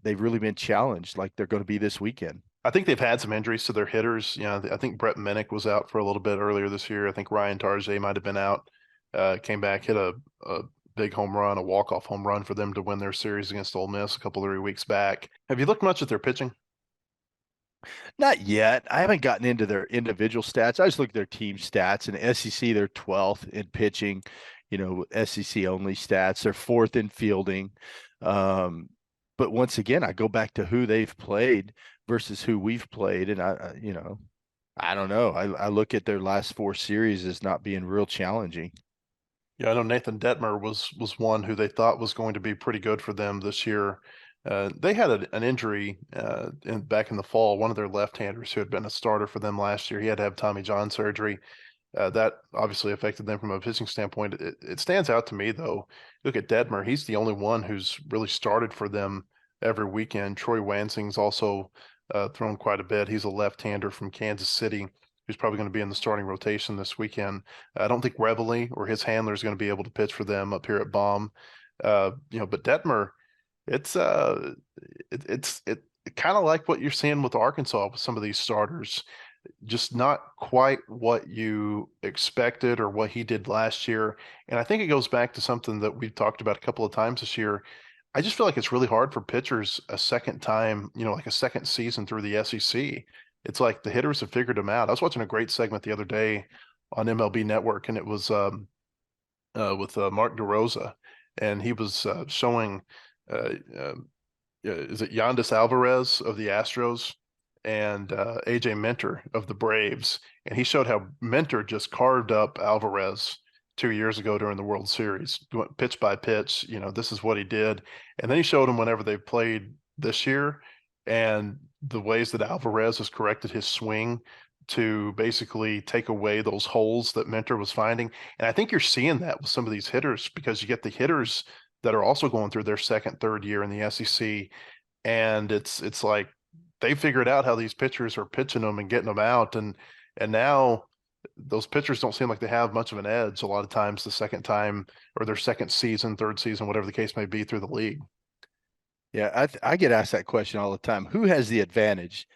C: challenged like they're going to be this weekend.
B: I think they've had some injuries to their hitters. I think Brett Minnick was out for a little bit earlier this year. I think Ryan Tarjay might have been out. Came back, hit a big home run, a walk-off home run for them to win their series against Ole Miss a couple of 3 weeks back. Have you looked much at their pitching?
C: Not yet. I haven't gotten into their individual stats. I just look at their team stats. In the SEC, they're 12th in pitching, SEC only stats. They're 4th in fielding. But once again, I go back to who they've played versus who we've played. And I don't know. I look at their last 4 series as not being real challenging.
B: Yeah, I know Nathan Detmer was one who they thought was going to be pretty good for them this year. They had an injury back in the fall. One of their left-handers who had been a starter for them last year, he had to have Tommy John surgery. That obviously affected them from a pitching standpoint. It stands out to me, though. Look at Detmer. He's the only one who's really started for them every weekend. Troy Wansing's also thrown quite a bit. He's a left-hander from Kansas City who's probably going to be in the starting rotation this weekend. I don't think Reveille or his handler is going to be able to pitch for them up here at Baum. But Detmer, it's kind of like what you're seeing with Arkansas with some of these starters. Just not quite what you expected or what he did last year. And I think it goes back to something that we've talked about a couple of times this year. I just feel like it's really hard for pitchers a second time, like a second season through the SEC. It's like the hitters have figured them out. I was watching a great segment the other day on MLB Network, and it was with Mark DeRosa, and he was showing is it Yandis Alvarez of the Astros and AJ Minter of the Braves, and he showed how Minter just carved up Alvarez 2 years ago during the World Series, pitch by pitch. This is what he did, and then he showed him whenever they played this year, and the ways that Alvarez has corrected his swing to basically take away those holes that Mentor was finding. And I think you're seeing that with some of these hitters, because you get the hitters that are also going through their second, third year in the SEC. And it's like they figured out how these pitchers are pitching them and getting them out. And now those pitchers don't seem like they have much of an edge a lot of times the second time, or their second season, third season, whatever the case may be, through the league.
C: Yeah, I get asked that question all the time. Who has the advantage?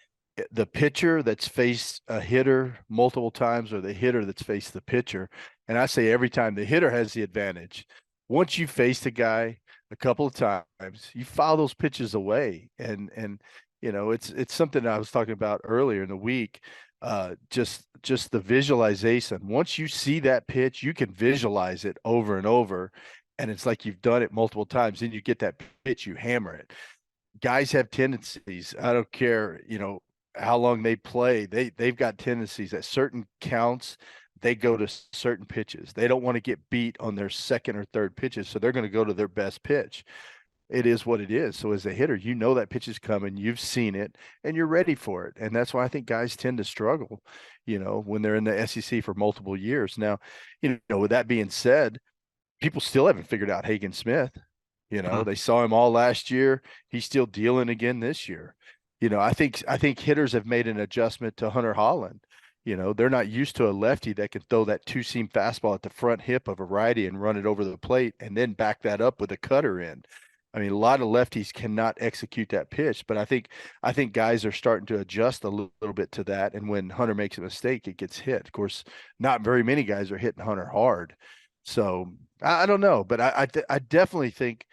C: The pitcher that's faced a hitter multiple times, or the hitter that's faced the pitcher? And I say every time the hitter has the advantage. Once you face the guy a couple of times, you file those pitches away. And it's something I was talking about earlier in the week. Just the visualization. Once you see that pitch, you can visualize it over and over. And it's like you've done it multiple times. Then you get that pitch, you hammer it. Guys have tendencies. I don't care, how long they play. They've got tendencies at certain counts. They go to certain pitches. They don't want to get beat on their second or third pitches, so they're going to go to their best pitch. It is what it is. So as a hitter, that pitch is coming, you've seen it, and you're ready for it. And that's why I think guys tend to struggle, when they're in the SEC for multiple years. Now, with that being said, people still haven't figured out Hagen Smith. They saw him all last year. He's still dealing again this year. I think hitters have made an adjustment to Hunter Holland. They're not used to a lefty that can throw that two-seam fastball at the front hip of a righty and run it over the plate and then back that up with a cutter in. I mean, a lot of lefties cannot execute that pitch, but I think guys are starting to adjust a little bit to that. And when Hunter makes a mistake, it gets hit. Of course, not very many guys are hitting Hunter hard. So I don't know, but I definitely think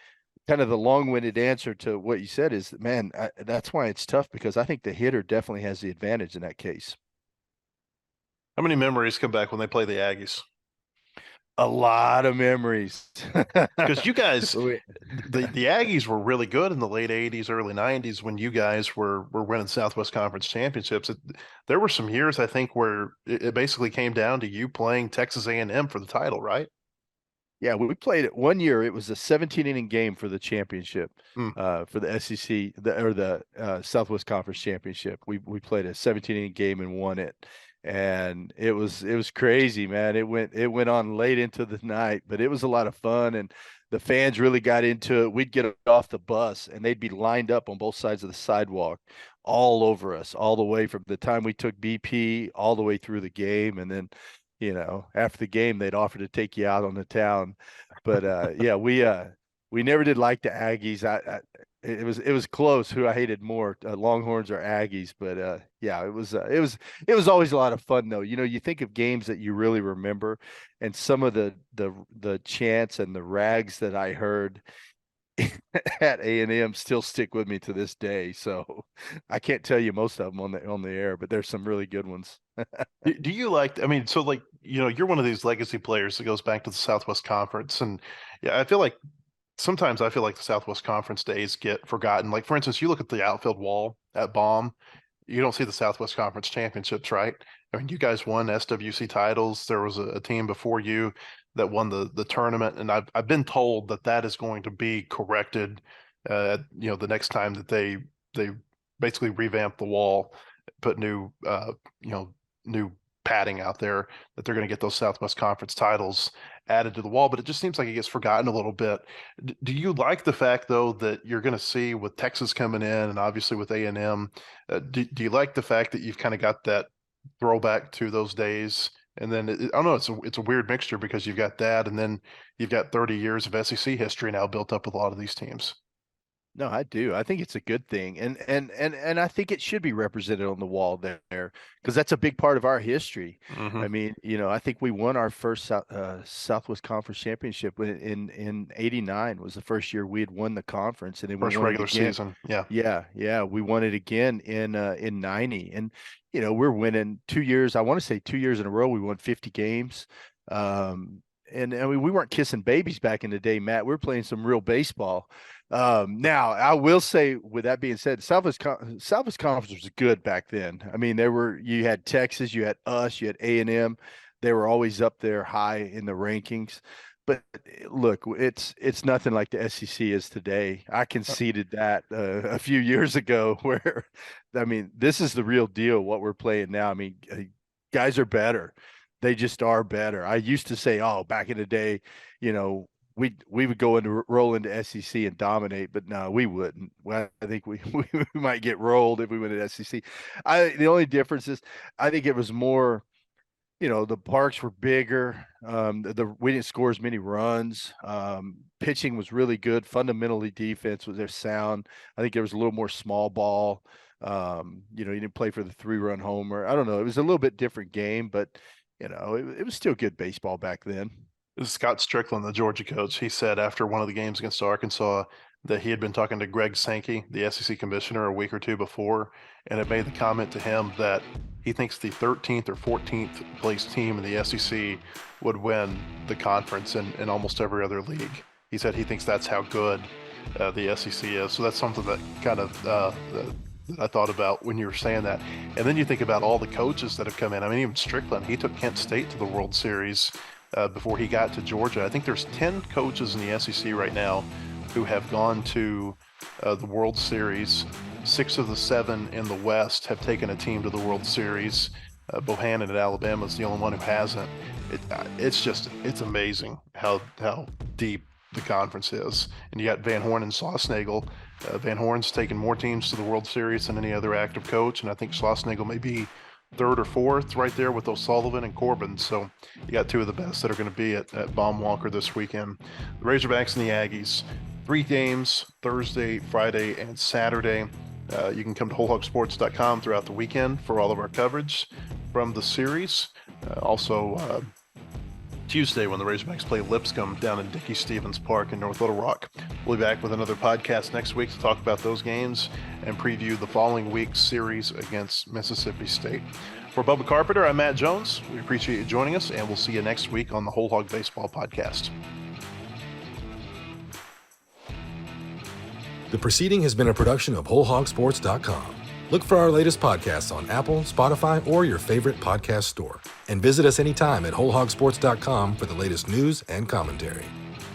C: kind of the long-winded answer to what you said is, man, that's why it's tough, because I think the hitter definitely has the advantage in that case.
B: How many memories come back when they play the Aggies?
C: A lot of memories.
B: Because you guys, the Aggies were really good in the late 80s, early 90s when you guys were winning Southwest Conference championships. There were some years, I think, where it basically came down to you playing Texas A&M for the title, right?
C: Yeah, we played it one year. It was a 17-inning game for the championship, for the SEC, the Southwest Conference championship. We played a 17-inning game and won it. And it was crazy, man. It went on late into the night, but it was a lot of fun, and the fans really got into it. We'd get off the bus and they'd be lined up on both sides of the sidewalk all over us, all the way from the time we took BP all the way through the game. And then, after the game, they'd offer to take you out on the town. But yeah, we never did like the Aggies. It was close who I hated more, Longhorns or Aggies. But yeah, it was always a lot of fun though. You think of games that you really remember, and some of the chants and the rags that I heard at A&M still stick with me to this day. So I can't tell you most of them on the air, but there's some really good ones.
B: Do you like, I mean, so like, you're one of these legacy players that goes back to the Southwest Conference. And yeah, sometimes I feel like the Southwest Conference days get forgotten. Like, for instance, you look at the outfield wall at Baum, you don't see the Southwest Conference championships, right? I mean, you guys won SWC titles. There was a team before you that won the tournament. And I've been told that is going to be corrected, the next time that they basically revamp the wall, put new padding out there, that they're going to get those Southwest Conference titles added to the wall. But it just seems like it gets forgotten a little bit. Do you like the fact though that you're going to see with Texas coming in, and obviously with A&M, do you like the fact that you've kind of got that throwback to those days? And then I don't know, it's a weird mixture, because you've got that, and then you've got 30 years of SEC history now built up with a lot of these teams.
C: No, I do. I think it's a good thing. And I think it should be represented on the wall there, because that's a big part of our history.
B: Mm-hmm.
C: I mean, I think we won our first Southwest Conference championship in '89 was the first year we had won the conference, and then
B: first
C: we won
B: regular season.
C: Yeah. We won it again in '90, and we're winning 2 years. I want to say 2 years in a row. We won 50 games. And I mean, we weren't kissing babies back in the day, Matt. We were playing some real baseball. Now, I will say, with that being said, Southwest Conference was good back then. I mean, you had Texas, you had us, you had A&M. They were always up there high in the rankings. But look, it's nothing like the SEC is today. I conceded that a few years ago where, I mean, this is the real deal, what we're playing now. I mean, guys are better. They just are better. I used to say, oh, back in the day, you know, we would go into roll into SEC and dominate, but no, we wouldn't. Well, I think we might get rolled if we went to SEC. The only difference is I think it was more, you know, the parks were bigger. We didn't score as many runs. Pitching was really good. Fundamentally, defense was their sound. I think there was a little more small ball. You know, you didn't play for the 3-run homer. I don't know. It was a little bit different game, but you know, it was still good baseball back then.
B: This is Scott Strickland, the Georgia coach. He said after one of the games against Arkansas that he had been talking to Greg Sankey, the SEC commissioner, a week or two before, and had made the comment to him that he thinks the 13th or 14th place team in the SEC would win the conference in almost every other league. He said he thinks that's how good the SEC is. So that's something that kind of that I thought about when you were saying that. And then you think about all the coaches that have come in. I mean, even Strickland, he took Kent State to the World Series before he got to Georgia. I think there's 10 coaches in the SEC right now who have gone to the World Series. 6 of the 7 in the West have taken a team to the World Series. Bohannon at Alabama is the only one who hasn't. It's amazing how deep the conference is. And you got Van Horn and Schlossnagle. Van Horn's taken more teams to the World Series than any other active coach, and I think Schlossnagle may be 3rd or 4th right there with O'Sullivan and Corbin. So you got 2 of the best that are going to be at Baumwalker this weekend. The Razorbacks and the Aggies, 3 games, Thursday, Friday, and Saturday. You can come to wholehogsports.com throughout the weekend for all of our coverage from the series. Also, Tuesday when the Razorbacks play Lipscomb down in Dickey Stevens Park in North Little Rock. We'll be back with another podcast next week to talk about those games and preview the following week's series against Mississippi State. For Bubba Carpenter, I'm Matt Jones. We appreciate you joining us, and we'll see you next week on the Whole Hog Baseball Podcast.
A: The proceeding has been a production of WholeHogSports.com. Look for our latest podcasts on Apple, Spotify, or your favorite podcast store. And visit us anytime at WholeHogSports.com for the latest news and commentary.